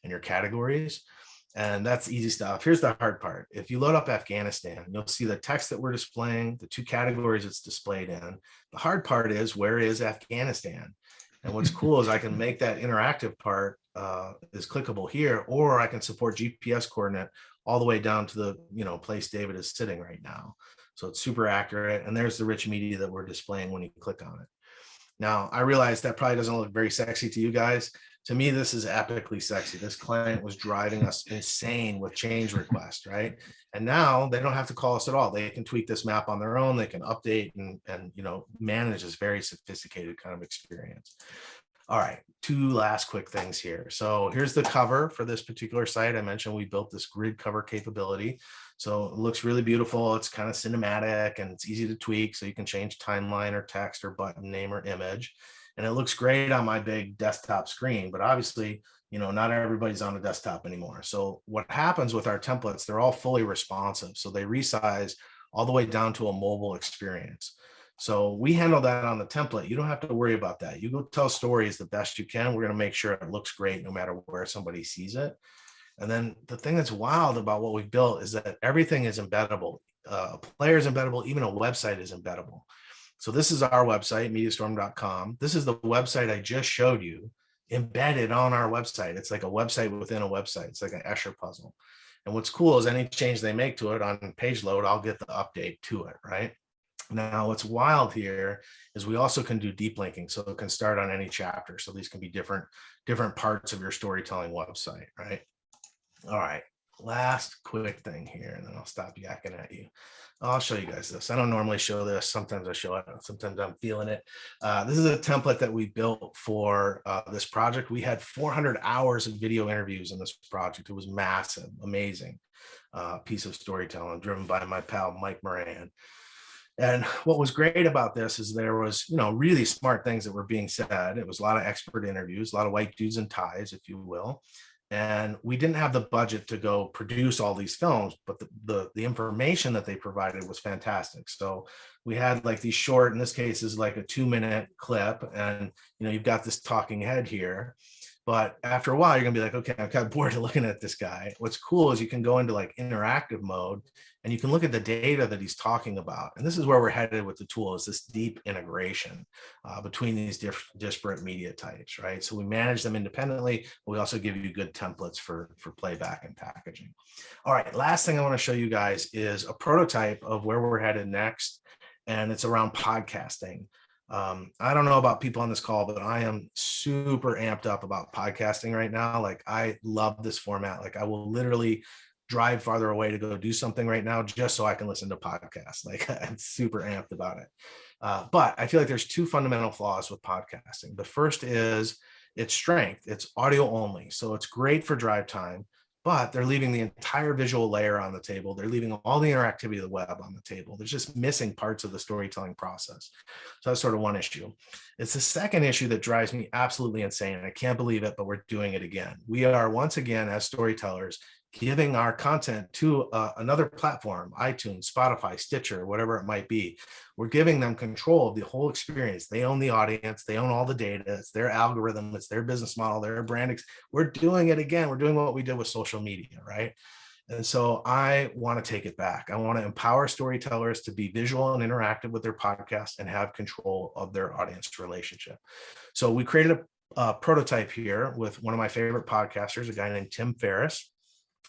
your categories. And that's easy stuff. Here's the hard part. If you load up Afghanistan, you'll see the text that we're displaying, the 2 categories it's displayed in. The hard part is, where is Afghanistan? And what's cool is I can make that interactive part is clickable here, or I can support GPS coordinate all the way down to the, you know, place David is sitting right now. So it's super accurate. And there's the rich media that we're displaying when you click on it. Now, I realize that probably doesn't look very sexy to you guys. To me, this is epically sexy. This client was driving us insane with change requests, right? And now they don't have to call us at all. They can tweak this map on their own. They can update and you know, manage this very sophisticated kind of experience. All right, 2 last quick things here. So here's the cover for this particular site. I mentioned we built this grid cover capability. So it looks really beautiful. It's kind of cinematic and it's easy to tweak. So you can change timeline or text or button name or image. And it looks great on my big desktop screen, but obviously, you know, not everybody's on a desktop anymore. So what happens with our templates, they're all fully responsive. So they resize all the way down to a mobile experience. So we handle that on the template. You don't have to worry about that. You go tell stories the best you can. We're going to make sure it looks great no matter where somebody sees it. And then the thing that's wild about what we've built is that everything is embeddable. A player is embeddable. Even a website is embeddable. So this is our website, MediaStorm.com. This is the website I just showed you embedded on our website. It's like a website within a website. It's like an Escher puzzle. And what's cool is any change they make to it on page load, I'll get the update to it, right? Now, what's wild here is we also can do deep linking. So it can start on any chapter. So these can be different parts of your storytelling website, right? All right, last quick thing here, and then I'll stop yakking at you. I'll show you guys this. I don't normally show this. Sometimes I show it. Sometimes I'm feeling it. This is a template that we built for this project. We had 400 hours of video interviews in this project. It was massive, amazing piece of storytelling driven by my pal, Mike Moran. And what was great about this is there was, you know, really smart things that were being said. It was a lot of expert interviews, a lot of white dudes in ties, if you will. And we didn't have the budget to go produce all these films, but the information that they provided was fantastic. So we had like these short, in this case is like a 2-minute clip, and you know, you've got this talking head here. But after a while, you're gonna be like, okay, I'm kind of bored of looking at this guy. What's cool is you can go into like interactive mode and you can look at the data that he's talking about. And this is where we're headed with the tool, is this deep integration between these disparate media types, right? So we manage them independently, but we also give you good templates for playback and packaging. All right, last thing I want to show you guys is a prototype of where we're headed next, and it's around podcasting. I don't know about people on this call, but I am super amped up about podcasting right now. Like, I love this format. Like, I will literally drive farther away to go do something right now just so I can listen to podcasts. Like, I'm super amped about it. But I feel like there's two fundamental flaws with podcasting. The first is its strength. It's audio only. So it's great for drive time, but they're leaving the entire visual layer on the table. They're leaving all the interactivity of the web on the table. They're just missing parts of the storytelling process. So that's sort of one issue. It's the second issue that drives me absolutely insane. I can't believe it, but we're doing it again. We are once again, as storytellers, giving our content to another platform, iTunes, Spotify, Stitcher, whatever it might be. We're giving them control of the whole experience. They own the audience. They own all the data. It's their algorithm. It's their business model, their brand. We're doing it again. We're doing what we did with social media, right? And so I want to take it back. I want to empower storytellers to be visual and interactive with their podcast and have control of their audience relationship. So we created a prototype here with one of my favorite podcasters, a guy named Tim Ferriss.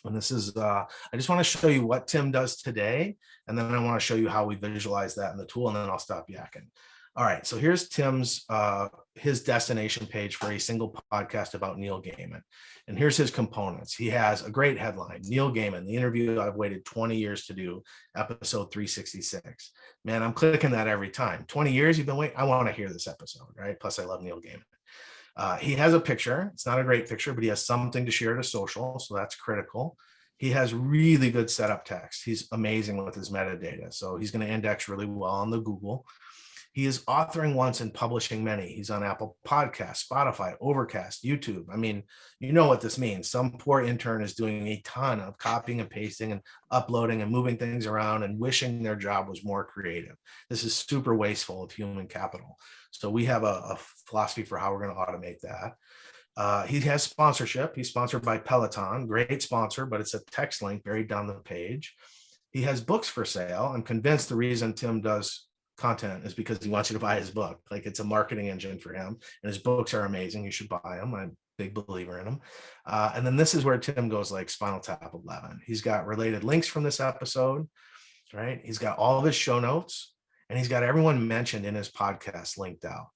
And this is, I just want to show you what Tim does today. And then I want to show you how we visualize that in the tool, and then I'll stop yakking. All right, so here's Tim's, his destination page for a single podcast about Neil Gaiman. And here's his components. He has a great headline, Neil Gaiman, the interview I've waited 20 years to do, episode 366. Man, I'm clicking that every time. 20 years you've been waiting? I want to hear this episode, right? Plus I love Neil Gaiman. He has a picture. It's not a great picture, but he has something to share to social. So that's critical. He has really good setup text. He's amazing with his metadata. So he's going to index really well on the Google. He is authoring once and publishing many. He's on Apple Podcasts, Spotify, Overcast, YouTube. I mean, you know what this means. Some poor intern is doing a ton of copying and pasting and uploading and moving things around and wishing their job was more creative. This is super wasteful of human capital. So we have a philosophy for how we're going to automate that. He has sponsorship. He's sponsored by Peloton, great sponsor, but it's a text link buried down the page. He has books for sale. I'm convinced the reason Tim does content is because he wants you to buy his book. Like, it's a marketing engine for him, and his books are amazing. You should buy them. I'm a big believer in them. And then this is where Tim goes like Spinal Tap 11. He's got related links from this episode, right? He's got all of his show notes, and he's got everyone mentioned in his podcast linked out.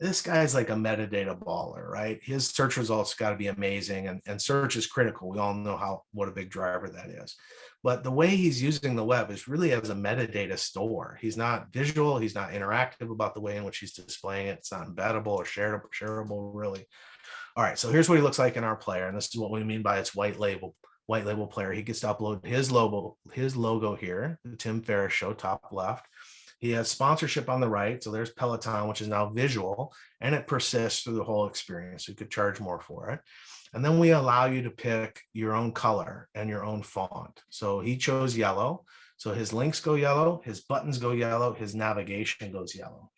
This guy's like a metadata baller, right? His search results got to be amazing, and search is critical. We all know what a big driver that is. But the way he's using the web is really as a metadata store. He's not visual. He's not interactive about the way in which he's displaying it. It's not embeddable or shareable, really. All right, so here's what he looks like in our player, and this is what we mean by its white label player. He gets to upload his logo here, the Tim Ferriss Show, top left. He has sponsorship on the right. So there's Peloton, which is now visual, and it persists through the whole experience. So you could charge more for it. And then we allow you to pick your own color and your own font. So he chose yellow. So his links go yellow, his buttons go yellow, his navigation goes yellow.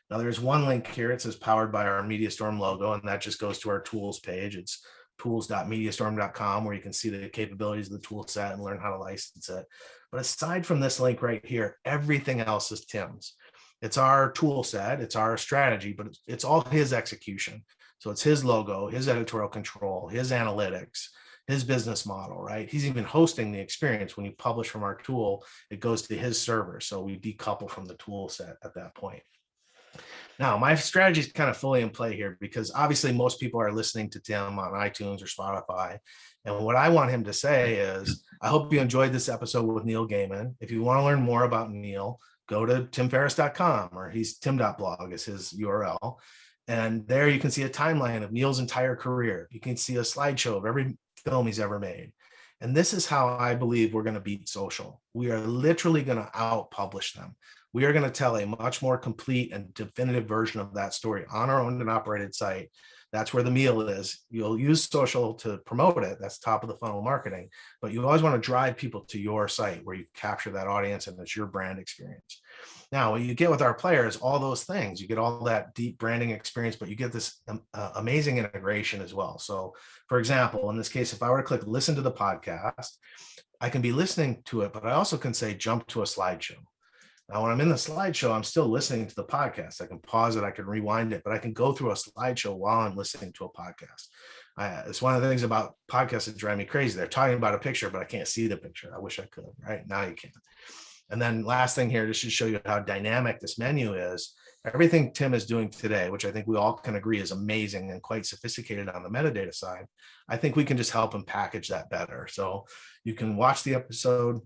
Now there's one link here. It says powered by our MediaStorm logo, and that just goes to our tools page. It's tools.mediastorm.com, where you can see the capabilities of the tool set and learn how to license it. But aside from this link right here, everything else is Tim's. It's our tool set, it's our strategy, but it's all his execution. So it's his logo, his editorial control, his analytics, his business model, right? He's even hosting the experience. When you publish from our tool, it goes to his server. So we decouple from the tool set at that point. Now, my strategy is kind of fully in play here, because obviously most people are listening to Tim on iTunes or Spotify. And what I want him to say is, I hope you enjoyed this episode with Neil Gaiman. If you want to learn more about Neil, go to timferriss.com, or he's tim.blog is his URL. And there you can see a timeline of Neil's entire career. You can see a slideshow of every film he's ever made. And this is how I believe we're going to beat social. We are literally going to out-publish them. We are going to tell a much more complete and definitive version of that story on our owned and operated site That's where the meal is. You'll use social to promote it. That's top of the funnel marketing, but you always want to drive people to your site where you capture that audience and it's your brand experience. Now, what you get with our players, all those things, you get all that deep branding experience, but you get this amazing integration as well. So for example, in this case, if I were to click listen to the podcast, I can be listening to it, but I also can say jump to a slideshow. Now, when I'm in the slideshow, I'm still listening to the podcast. I can pause it, I can rewind it, but I can go through a slideshow while I'm listening to a podcast. It's one of the things about podcasts that drive me crazy. They're talking about a picture, but I can't see the picture. I wish I could. Right now you can. And then last thing here, just to show you how dynamic this menu is, everything Tim is doing today, which I think we all can agree is amazing and quite sophisticated on the metadata side, I think we can just help him package that better. So you can watch the episode,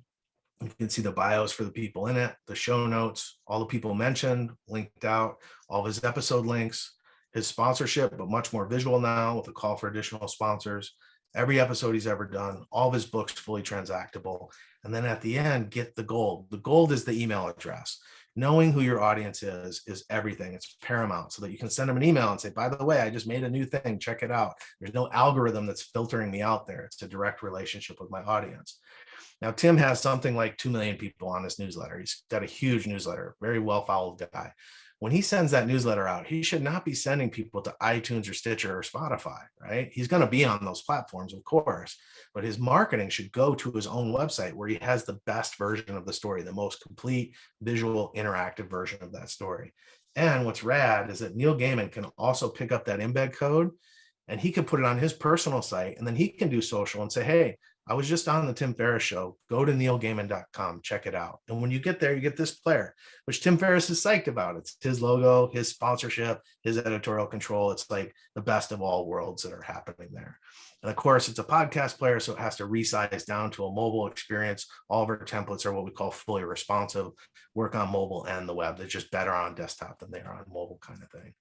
you can see the bios for the people in it, the show notes, all the people mentioned, linked out, all of his episode links, his sponsorship, but much more visual now with a call for additional sponsors, every episode he's ever done, all of his books fully transactable. And then at the end, get the gold. The gold is the email address. Knowing who your audience is everything. It's paramount, so that you can send them an email and say, by the way, I just made a new thing, check it out. There's no algorithm that's filtering me out there. It's a direct relationship with my audience. Now, Tim has something like 2 million people on his newsletter. He's got a huge newsletter, very well followed guy. When he sends that newsletter out, he should not be sending people to iTunes or Stitcher or Spotify, right? He's going to be on those platforms, of course, but his marketing should go to his own website where he has the best version of the story, the most complete visual interactive version of that story. And what's rad is that Neil Gaiman can also pick up that embed code and he can put it on his personal site, and then he can do social and say, hey, I was just on the Tim Ferriss show. Go to neilgaiman.com, check it out. And when you get there, you get this player, which Tim Ferriss is psyched about. It's his logo, his sponsorship, his editorial control. It's like the best of all worlds that are happening there. And of course, it's a podcast player, so it has to resize down to a mobile experience. All of our templates are what we call fully responsive, work on mobile and the web. They're just better on desktop than they are on mobile kind of thing.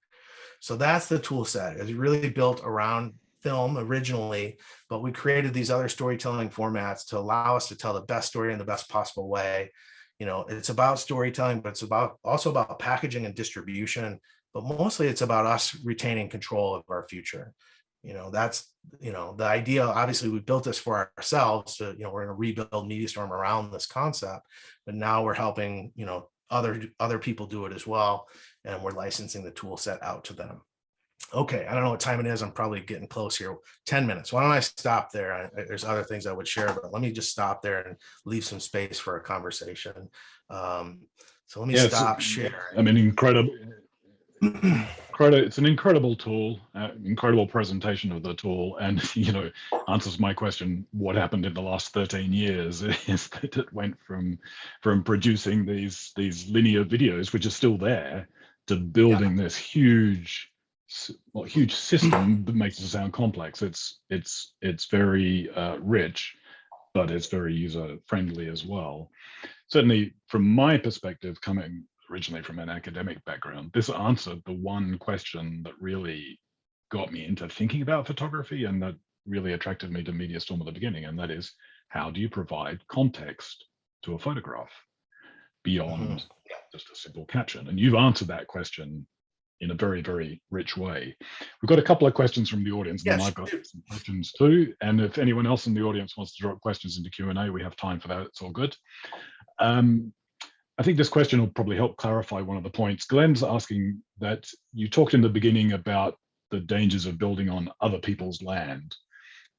So that's the tool set. It's really built around film originally, but we created these other storytelling formats to allow us to tell the best story in the best possible way. You know, it's about storytelling, but it's also about packaging and distribution, but mostly it's about us retaining control of our future. You know, that's, you know, the idea. Obviously we built this for ourselves, so, you know, we're going to rebuild MediaStorm around this concept, but now we're helping, you know, other people do it as well, and we're licensing the tool set out to them. Okay, I don't know what time it is. I'm probably getting close here. 10 minutes. Why don't I stop there? There's other things I would share, but let me just stop there and leave some space for a conversation. So let me stop sharing. I mean, incredible. It's an incredible tool, incredible presentation of the tool, and you know, answers my question: what happened in the last 13 years? Is that it went from producing these linear videos, which are still there, to building this huge system that makes it sound complex. It's very rich, but it's very user friendly as well. Certainly, from my perspective, coming originally from an academic background, this answered the one question that really got me into thinking about photography and that really attracted me to MediaStorm at the beginning, and that is, how do you provide context to a photograph beyond just a simple caption? And you've answered that question in a very, very rich way. We've got a couple of questions from the audience, and then I've got some questions too. And if anyone else in the audience wants to drop questions into Q&A, we have time for that. It's all good. I think this question will probably help clarify one of the points. Glenn's asking that you talked in the beginning about the dangers of building on other people's land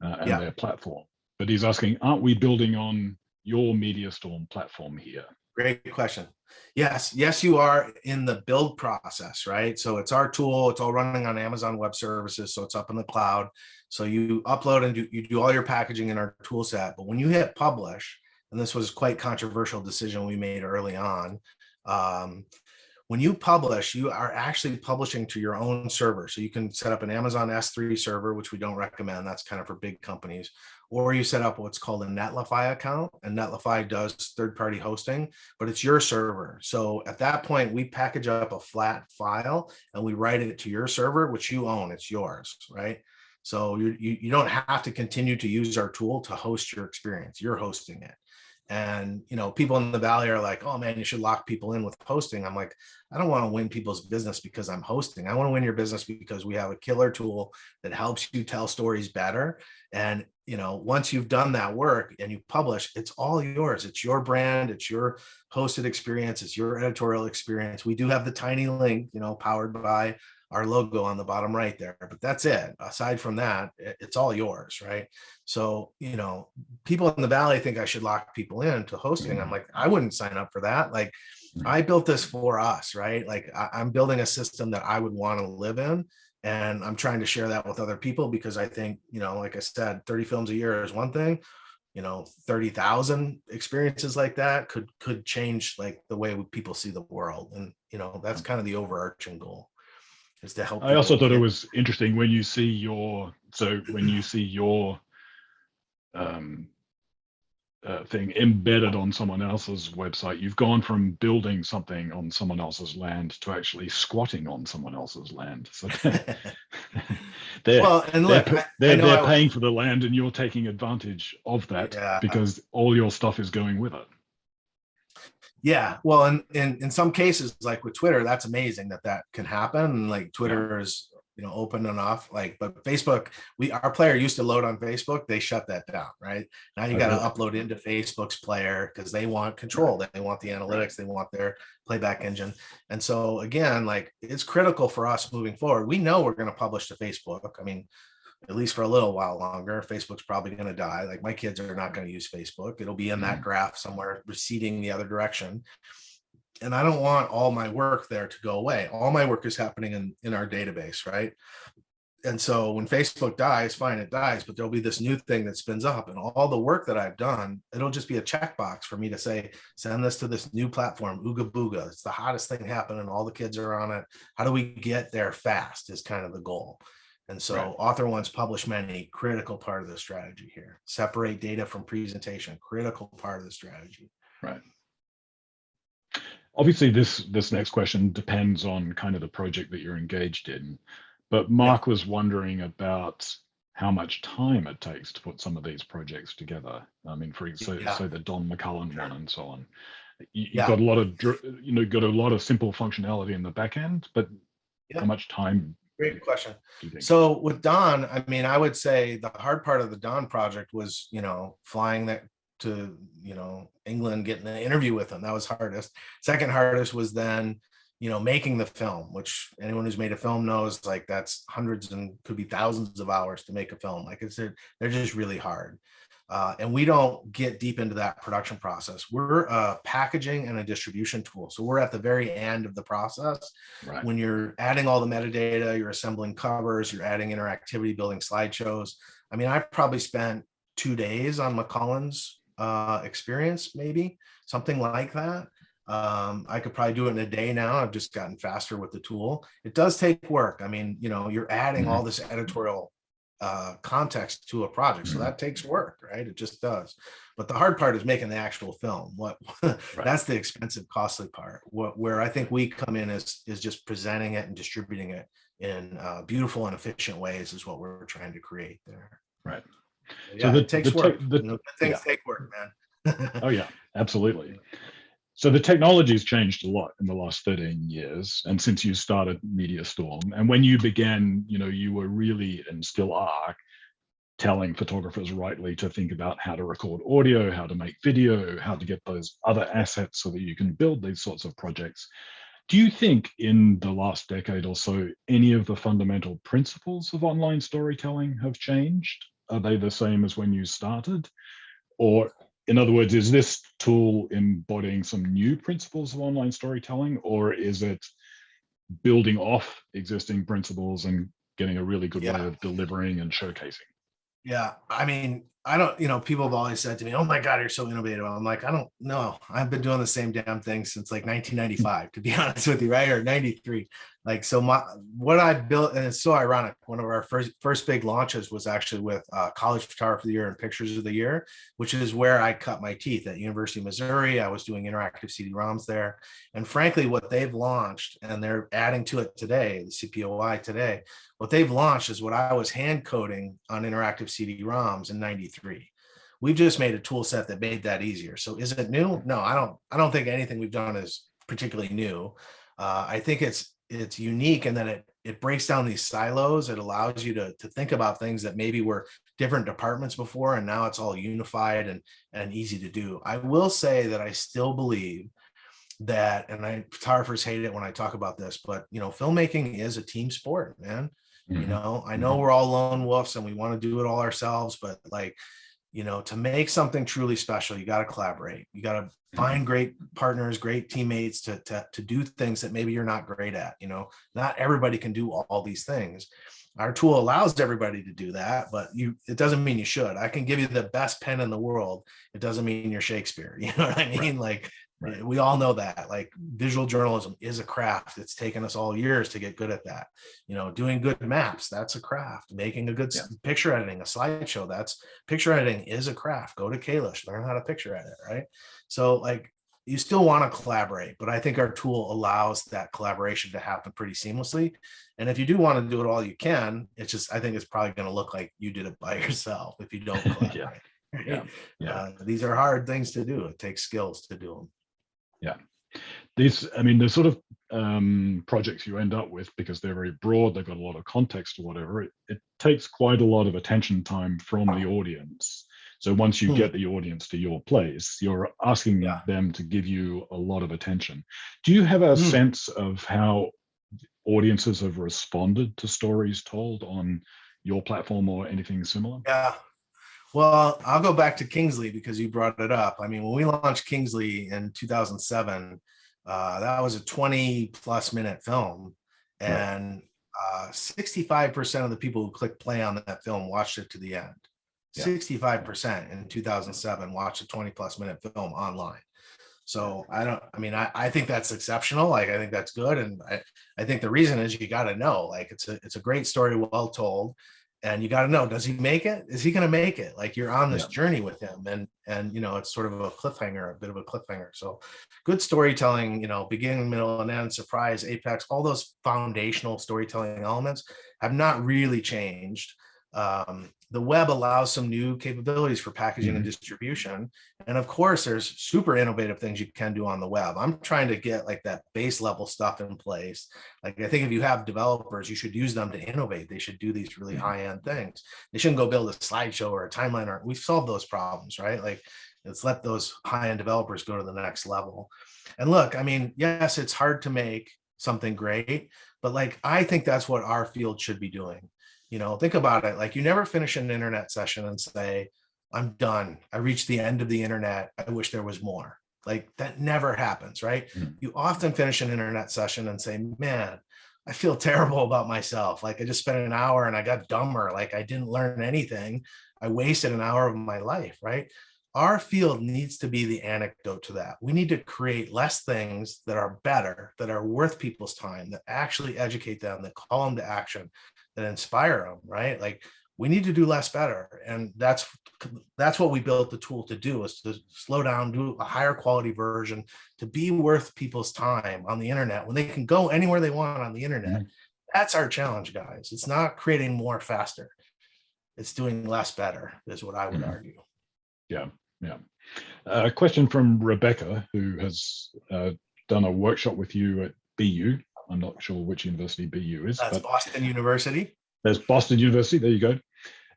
and their platform. But he's asking, aren't we building on your MediaStorm platform here? Great question. Yes, you are in the build process, right? So it's our tool. It's all running on Amazon Web Services, so it's up in the cloud. So you upload and you do all your packaging in our tool set. But when you hit publish, and this was quite controversial decision we made early on, when you publish, you are actually publishing to your own server. So you can set up an Amazon S3 server, which we don't recommend. That's kind of for big companies. Or you set up what's called a Netlify account, and Netlify does third-party hosting, but it's your server. So at that point, we package up a flat file and we write it to your server, which you own. It's yours, right? So you don't have to continue to use our tool to host your experience. You're hosting it. And, people in the Valley are like, oh man, you should lock people in with hosting. I'm like, I don't want to win people's business because I'm hosting. I want to win your business because we have a killer tool that helps you tell stories better. And, once you've done that work and you publish, it's all yours. It's your brand. It's your hosted experience. It's your editorial experience. We do have the tiny link, powered by our logo on the bottom right there, but that's it. Aside from that, it's all yours, right? So, people in the Valley think I should lock people into hosting. I'm like, I wouldn't sign up for that. Like, I built this for us, right? Like, I'm building a system that I would want to live in, and I'm trying to share that with other people because I think, like I said, 30 films a year is one thing. 30,000 experiences like that could change like the way people see the world, and that's kind of the overarching goal, is to help I also people thought it get. was interesting when you see your um, thing embedded on someone else's website. You've gone from building something on someone else's land to actually squatting on someone else's land. So they're Well, and look, they're paying for the land, and you're taking advantage of that yeah, because all your stuff is going with it. yeah. Well, and in some cases, like with Twitter, that's amazing that can happen. And like Twitter is, open enough. Like, but Facebook, our player used to load on Facebook. They shut that down, right? Now you got to upload into Facebook's player because they want control. Right. They want the analytics. They want their playback engine. And so again, like, it's critical for us moving forward. We know we're going to publish to Facebook. I mean, at least for a little while longer. Facebook's probably going to die. Like, my kids are not going to use Facebook. It'll be in that graph somewhere, receding the other direction. And I don't want all my work there to go away. All my work is happening in our database, right? And so when Facebook dies, fine, it dies, but there'll be this new thing that spins up, and all the work that I've done, it'll just be a checkbox for me to say, send this to this new platform, Ooga Booga. It's the hottest thing happening. All the kids are on it. How do we get there fast is kind of the goal. And so author once, publish many, critical part of the strategy here. Separate data from presentation, critical part of the strategy. Right. Obviously, this next question depends on kind of the project that you're engaged in, but Mark was wondering about how much time it takes to put some of these projects together. I mean, say the Don McCullen one and so on. You've got a lot of got a lot of simple functionality in the back end, but how much time? Great question. So with Don, I mean, I would say the hard part of the Don project was, flying that to, England, getting an interview with him. That was hardest. Second hardest was then, making the film, which anyone who's made a film knows, like, that's hundreds and could be thousands of hours to make a film. Like, they're just really hard. And we don't get deep into that production process. We're a packaging and a distribution tool. So we're at the very end of the process. Right. When you're adding all the metadata, you're assembling covers, you're adding interactivity, building slideshows. I mean, I probably spent 2 days on McCullen's experience, maybe something like that. I could probably do it in a day now. I've just gotten faster with the tool. It does take work. I mean, you're adding all this editorial context to a project, so that takes work, right? It just does. But the hard part is making the actual film. That's the expensive, costly part. Where I think we come in is just presenting it and distributing it in beautiful and efficient ways is what we're trying to create there. Right. Yeah, so it takes work. Things take work, man. Oh yeah, absolutely. So the technology's changed a lot in the last 13 years, and since you started MediaStorm, and when you began, you were really, and still are, telling photographers rightly to think about how to record audio, how to make video, how to get those other assets so that you can build these sorts of projects. Do you think in the last decade or so, any of the fundamental principles of online storytelling have changed? Are they the same as when you started? Or in other words, is this tool embodying some new principles of online storytelling, or is it building off existing principles and getting a really good way of delivering and showcasing? Yeah, I mean, I don't, people have always said to me, oh my God, you're so innovative. I'm like, I don't know. I've been doing the same damn thing since like 1995, to be honest with you, right? Or 93. Like, so what I built, and it's so ironic, one of our first big launches was actually with College Photographer of the Year and Pictures of the Year, which is where I cut my teeth at University of Missouri. I was doing interactive CD-ROMs there. And frankly, what they've launched, and they're adding to it today, the CPOI today, what they've launched is what I was hand coding on interactive CD-ROMs in 93. We've just made a tool set that made that easier. So is it new? No, I don't think anything we've done is particularly new. I think it's unique in that it breaks down these silos. It allows you to think about things that maybe were different departments before, and now it's all unified and easy to do. I will say that I still believe that, and photographers hate it when I talk about this, but filmmaking is a team sport, man. I know we're all lone wolves and we want to do it all ourselves, but like, to make something truly special, you got to collaborate. You got to find great partners, great teammates to do things that maybe you're not great at. Not everybody can do all these things. Our tool allows everybody to do that, but it doesn't mean you should. I can give you the best pen in the world. It doesn't mean you're Shakespeare. You know what I mean? Like, we all know that. Like, visual journalism is a craft. It's taken us all years to get good at that. Doing good maps, that's a craft. Making a good picture editing, a slideshow, that's picture editing is a craft. Go to Kalish, learn how to picture edit, right? So like, you still want to collaborate, but I think our tool allows that collaboration to happen pretty seamlessly. And if you do want to do it all you can, it's just, I think it's probably going to look like you did it by yourself if you don't collaborate. These are hard things to do. It takes skills to do them. The sort of projects you end up with, because they're very broad, they've got a lot of context or whatever, it takes quite a lot of attention time from the audience. So once you get the audience to your place, you're asking them to give you a lot of attention. Do you have a sense of how audiences have responded to stories told on your platform or anything similar? Yeah. Well, I'll go back to Kingsley because you brought it up. I mean, when we launched Kingsley in 2007, that was a 20+ minute film, and 65% of the people who clicked play on that film watched it to the end. 65% in 2007 watched a 20+ minute film online. So I think that's exceptional. Like, I think that's good. And I think the reason is you got to know, like, it's a great story, well told. And you got to know, does he make it? Is he going to make it? Like, you're on this journey with him, and it's sort of a cliffhanger, a bit of a cliffhanger. So good storytelling, beginning, middle, and end, surprise, apex, all those foundational storytelling elements have not really changed. The web allows some new capabilities for packaging and distribution. And of course, there's super innovative things you can do on the web. I'm trying to get like that base level stuff in place. Like, I think if you have developers, you should use them to innovate. They should do these really high-end things. They shouldn't go build a slideshow or a timeline. Or we've solved those problems, right? Like, let's let those high-end developers go to the next level. And look, I mean, yes, it's hard to make something great, but like, I think that's what our field should be doing. Think about it. Like, you never finish an internet session and say, I'm done. I reached the end of the internet. I wish there was more. Like, that never happens, right? You often finish an internet session and say, man, I feel terrible about myself. Like, I just spent an hour and I got dumber. Like, I didn't learn anything. I wasted an hour of my life, right? Our field needs to be the antidote to that. We need to create less things that are better, that are worth people's time, that actually educate them, that call them to action, that inspire them, right? Like, we need to do less better. And that's what we built the tool to do, is to slow down, do a higher quality version, to be worth people's time on the internet when they can go anywhere they want on the internet. That's our challenge, guys. It's not creating more faster. It's doing less better, is what I would argue. A question from Rebecca, who has done a workshop with you at BU. I'm not sure which university BU is. That's Boston University. There's Boston University. There you go.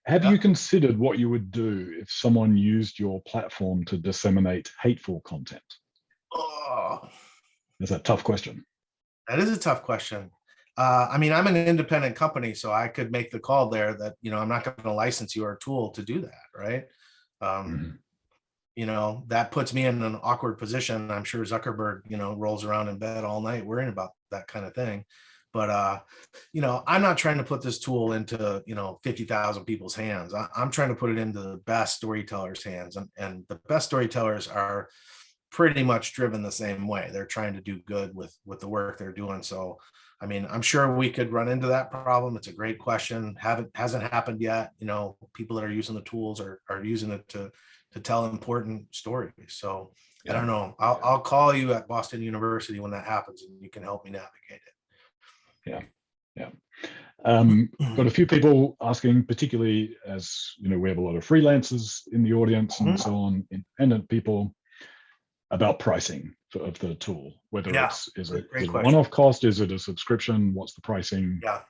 Have you considered what you would do if someone used your platform to disseminate hateful content? Oh, That's a tough question. That is a tough question. I'm an independent company, so I could make the call there that, I'm not going to license your tool to do that, right? That puts me in an awkward position. I'm sure Zuckerberg, rolls around in bed all night worrying about that kind of thing. But, I'm not trying to put this tool into, 50,000 people's hands. I'm trying to put it into the best storytellers' hands. And the best storytellers are pretty much driven the same way. They're trying to do good with the work they're doing. So, I'm sure we could run into that problem. It's a great question. Hasn't happened yet. People that are using the tools are using it to tell important stories. So I don't know. I'll call you at Boston University when that happens, and you can help me navigate it. Yeah. Got a few people asking, particularly as you know, we have a lot of freelancers in the audience and so on, independent people, about pricing of the tool. Whether Yeah, is great it a question. one-off cost? Is it a subscription? What's the pricing? Yeah.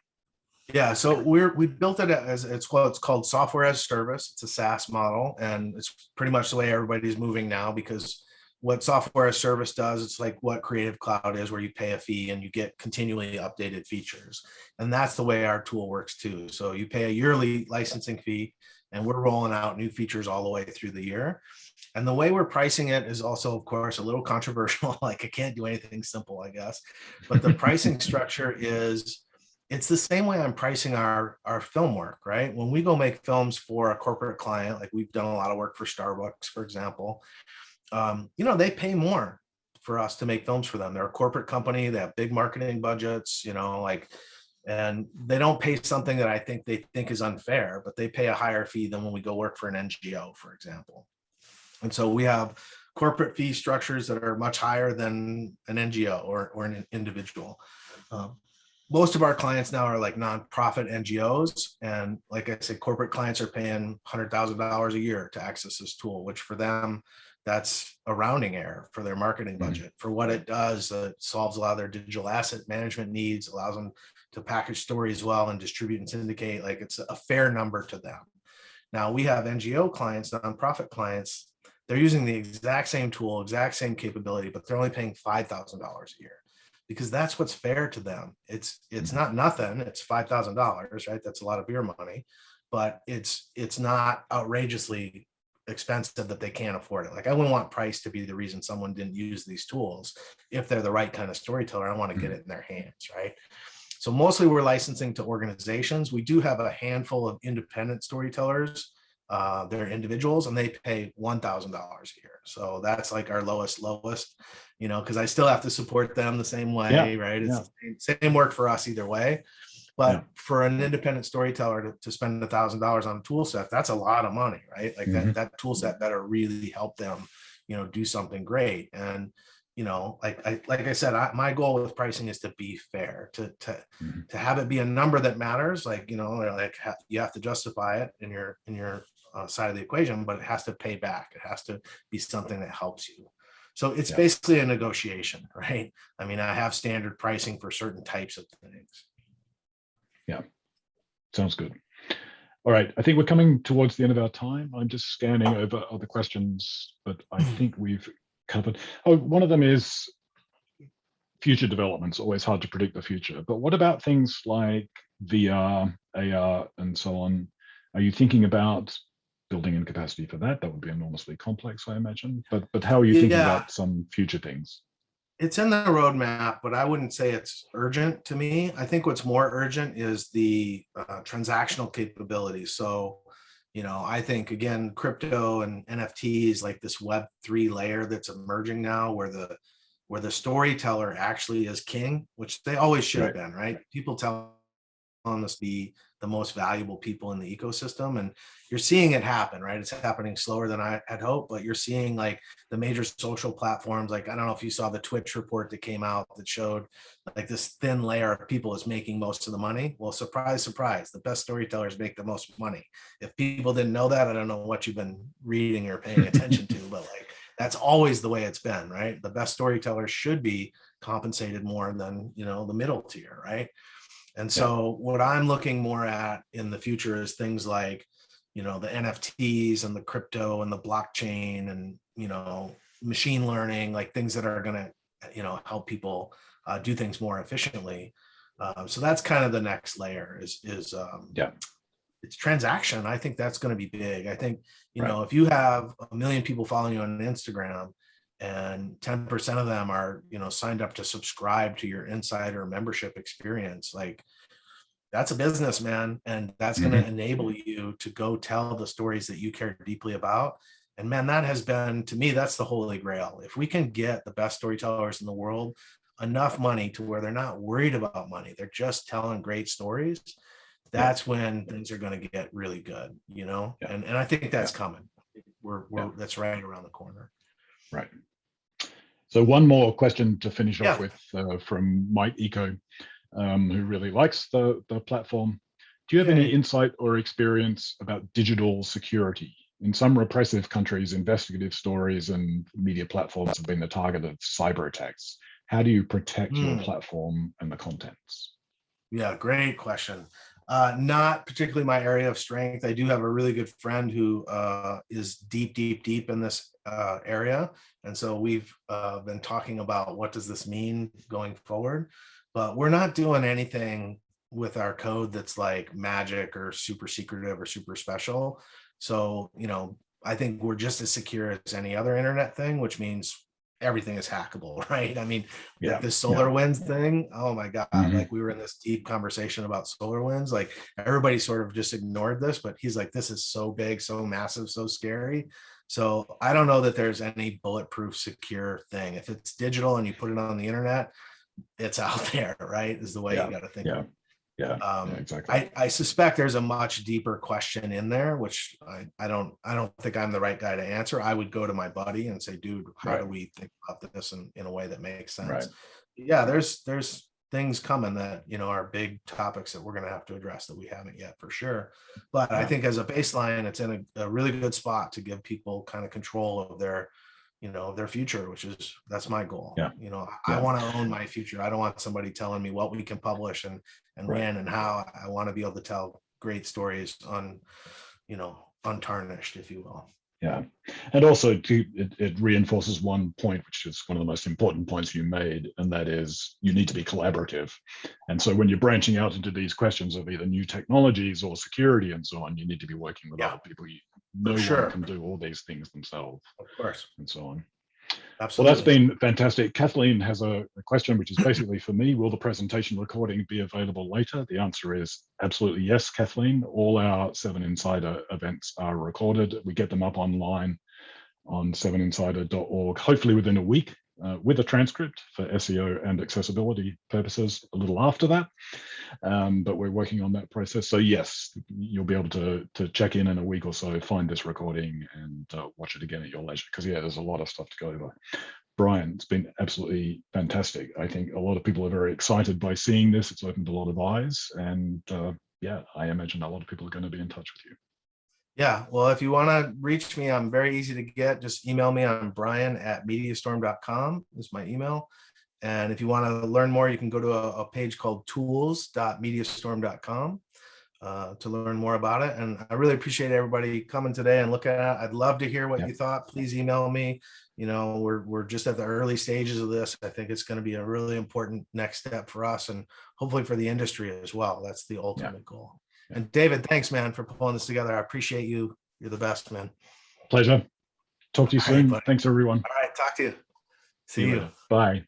Yeah, so we built it as it's called software as a service. It's a SaaS model, and it's pretty much the way everybody's moving now, because what software as a service does, it's like what Creative Cloud is, where you pay a fee and you get continually updated features. And that's the way our tool works too. So you pay a yearly licensing fee, and we're rolling out new features all the way through the year. And the way we're pricing it is also, of course, a little controversial. Like, I can't do anything simple, I guess. But the pricing structure is, it's the same way I'm pricing our film work, right? When we go make films for a corporate client, like we've done a lot of work for Starbucks, for example, they pay more for us to make films for them. They're a corporate company, they have big marketing budgets, and they don't pay something that I think they think is unfair, but they pay a higher fee than when we go work for an NGO, for example. And so we have corporate fee structures that are much higher than an NGO or an individual. Most of our clients now are like nonprofit NGOs. And like I said, corporate clients are paying $100,000 a year to access this tool, which for them, that's a rounding error for their marketing budget. For what it does, it solves a lot of their digital asset management needs, allows them to package stories well and distribute and syndicate. Like, it's a fair number to them. Now we have NGO clients, nonprofit clients, they're using the exact same tool, exact same capability, but they're only paying $5,000 a year, because that's what's fair to them. It's not nothing. It's $5,000, right? That's a lot of beer money, but it's not outrageously expensive that they can't afford it. Like, I wouldn't want price to be the reason someone didn't use these tools. If they're the right kind of storyteller, I want to get it in their hands, right? So mostly we're licensing to organizations. We do have a handful of independent storytellers. They're individuals, and they pay $1,000 a year. So that's like our lowest, because I still have to support them the same way, right? It's the same work for us either way. But for an independent storyteller to spend $1,000 on a tool set, that's a lot of money, right? Like that tool set better really help them, do something great. And, like I said, my goal with pricing is to be fair, to have it be a number that matters. Like, you have to justify it in your side of the equation, but it has to pay back. It has to be something that helps you. So it's basically a negotiation, right? I mean, I have standard pricing for certain types of things. Yeah, sounds good. All right, I think we're coming towards the end of our time. I'm just scanning over other questions, but I think we've covered. Oh, one of them is future developments. Always hard to predict the future, but what about things like VR, AR, and so on? Are you thinking about building in capacity for that? That would be enormously complex, I imagine. But how are you thinking about some future things? It's in the roadmap, but I wouldn't say it's urgent to me. I think what's more urgent is the transactional capabilities. So, I think, again, crypto and NFTs, like this Web3 layer that's emerging now, where the storyteller actually is king, which they always should have been, right? People tell us be the most valuable people in the ecosystem, and you're seeing it happen, right? It's happening slower than I had hoped, but you're seeing like the major social platforms. Like, I don't know if you saw the Twitch report that came out that showed like this thin layer of people is making most of the money. Well, surprise, surprise, the best storytellers make the most money. If people didn't know that, I don't know what you've been reading or paying attention to, but like, that's always the way it's been, right? The best storytellers should be compensated more than, the middle tier, right? And so what I'm looking more at in the future is things like, the NFTs and the crypto and the blockchain and, machine learning, like things that are going to, help people do things more efficiently. So that's kind of the next layer is it's transaction. I think that's going to be big. I think, if you have 1 million people following you on Instagram, and 10% of them are, signed up to subscribe to your insider membership experience, like, that's a business, man. And that's going to enable you to go tell the stories that you care deeply about. And man, that has been, to me, that's the holy grail. If we can get the best storytellers in the world enough money to where they're not worried about money, they're just telling great stories, that's when things are going to get really good, and I think that's coming. That's right around the corner. Right. So one more question to finish off with from Mike Eco. who really likes the platform. Do you have any insight or experience about digital security? In some repressive countries, investigative stories and media platforms have been the target of cyber attacks. How do you protect your platform and the contents? Yeah, great question. Not particularly my area of strength. I do have a really good friend who is deep in this area. And so we've been talking about what does this mean going forward, but we're not doing anything with our code that's like magic or super secretive or super special. So, I think we're just as secure as any other internet thing, which means everything is hackable, right? I mean, like this SolarWinds thing, oh my God, like we were in this deep conversation about SolarWinds, like everybody sort of just ignored this, but he's like, this is so big, so massive, so scary. So I don't know that there's any bulletproof secure thing. If it's digital and you put it on the internet, it's out there, right? Is the way you got to think of it. Exactly. I suspect there's a much deeper question in there, which I don't think I'm the right guy to answer. I would go to my buddy and say, dude, how do we think about this in a way that makes sense? Yeah, there's things coming that, are big topics that we're going to have to address that we haven't yet for sure. But I think as a baseline, it's in a really good spot to give people kind of control of their future, that's my goal. I want to own my future. I don't want somebody telling me what we can publish and when and how. I want to be able to tell great stories untarnished, if you will. Yeah. And also it reinforces one point, which is one of the most important points you made, and that is you need to be collaborative. And so when you're branching out into these questions of either new technologies or security and so on, you need to be working with other people. No one can do all these things themselves. Of course. And so on. Absolutely. Well, that's been fantastic. Kathleen has a question, which is basically for me. Will the presentation recording be available later? The answer is absolutely yes, Kathleen. All our 7 Insider events are recorded. We get them up online on 7insider.org, hopefully within a week, with a transcript for SEO and accessibility purposes a little after that. But we're working on that process. So yes, you'll be able to check in a week or so, find this recording and watch it again at your leisure. Because there's a lot of stuff to go over. Brian, it's been absolutely fantastic. I think a lot of people are very excited by seeing this. It's opened a lot of eyes. And I imagine a lot of people are going to be in touch with you. Yeah, well, if you want to reach me, I'm very easy to get. Just email me on brian@mediastorm.com is my email. And if you want to learn more, you can go to a page called tools.mediastorm.com to learn more about it. And I really appreciate everybody coming today and looking at it. I'd love to hear what you thought. Please email me. We're just at the early stages of this. I think it's going to be a really important next step for us and hopefully for the industry as well. That's the ultimate goal. And David, thanks, man, for pulling this together. I appreciate you. You're the best, man. Pleasure. Talk to you soon. Thanks, everyone. All right. Talk to you. See you. Bye.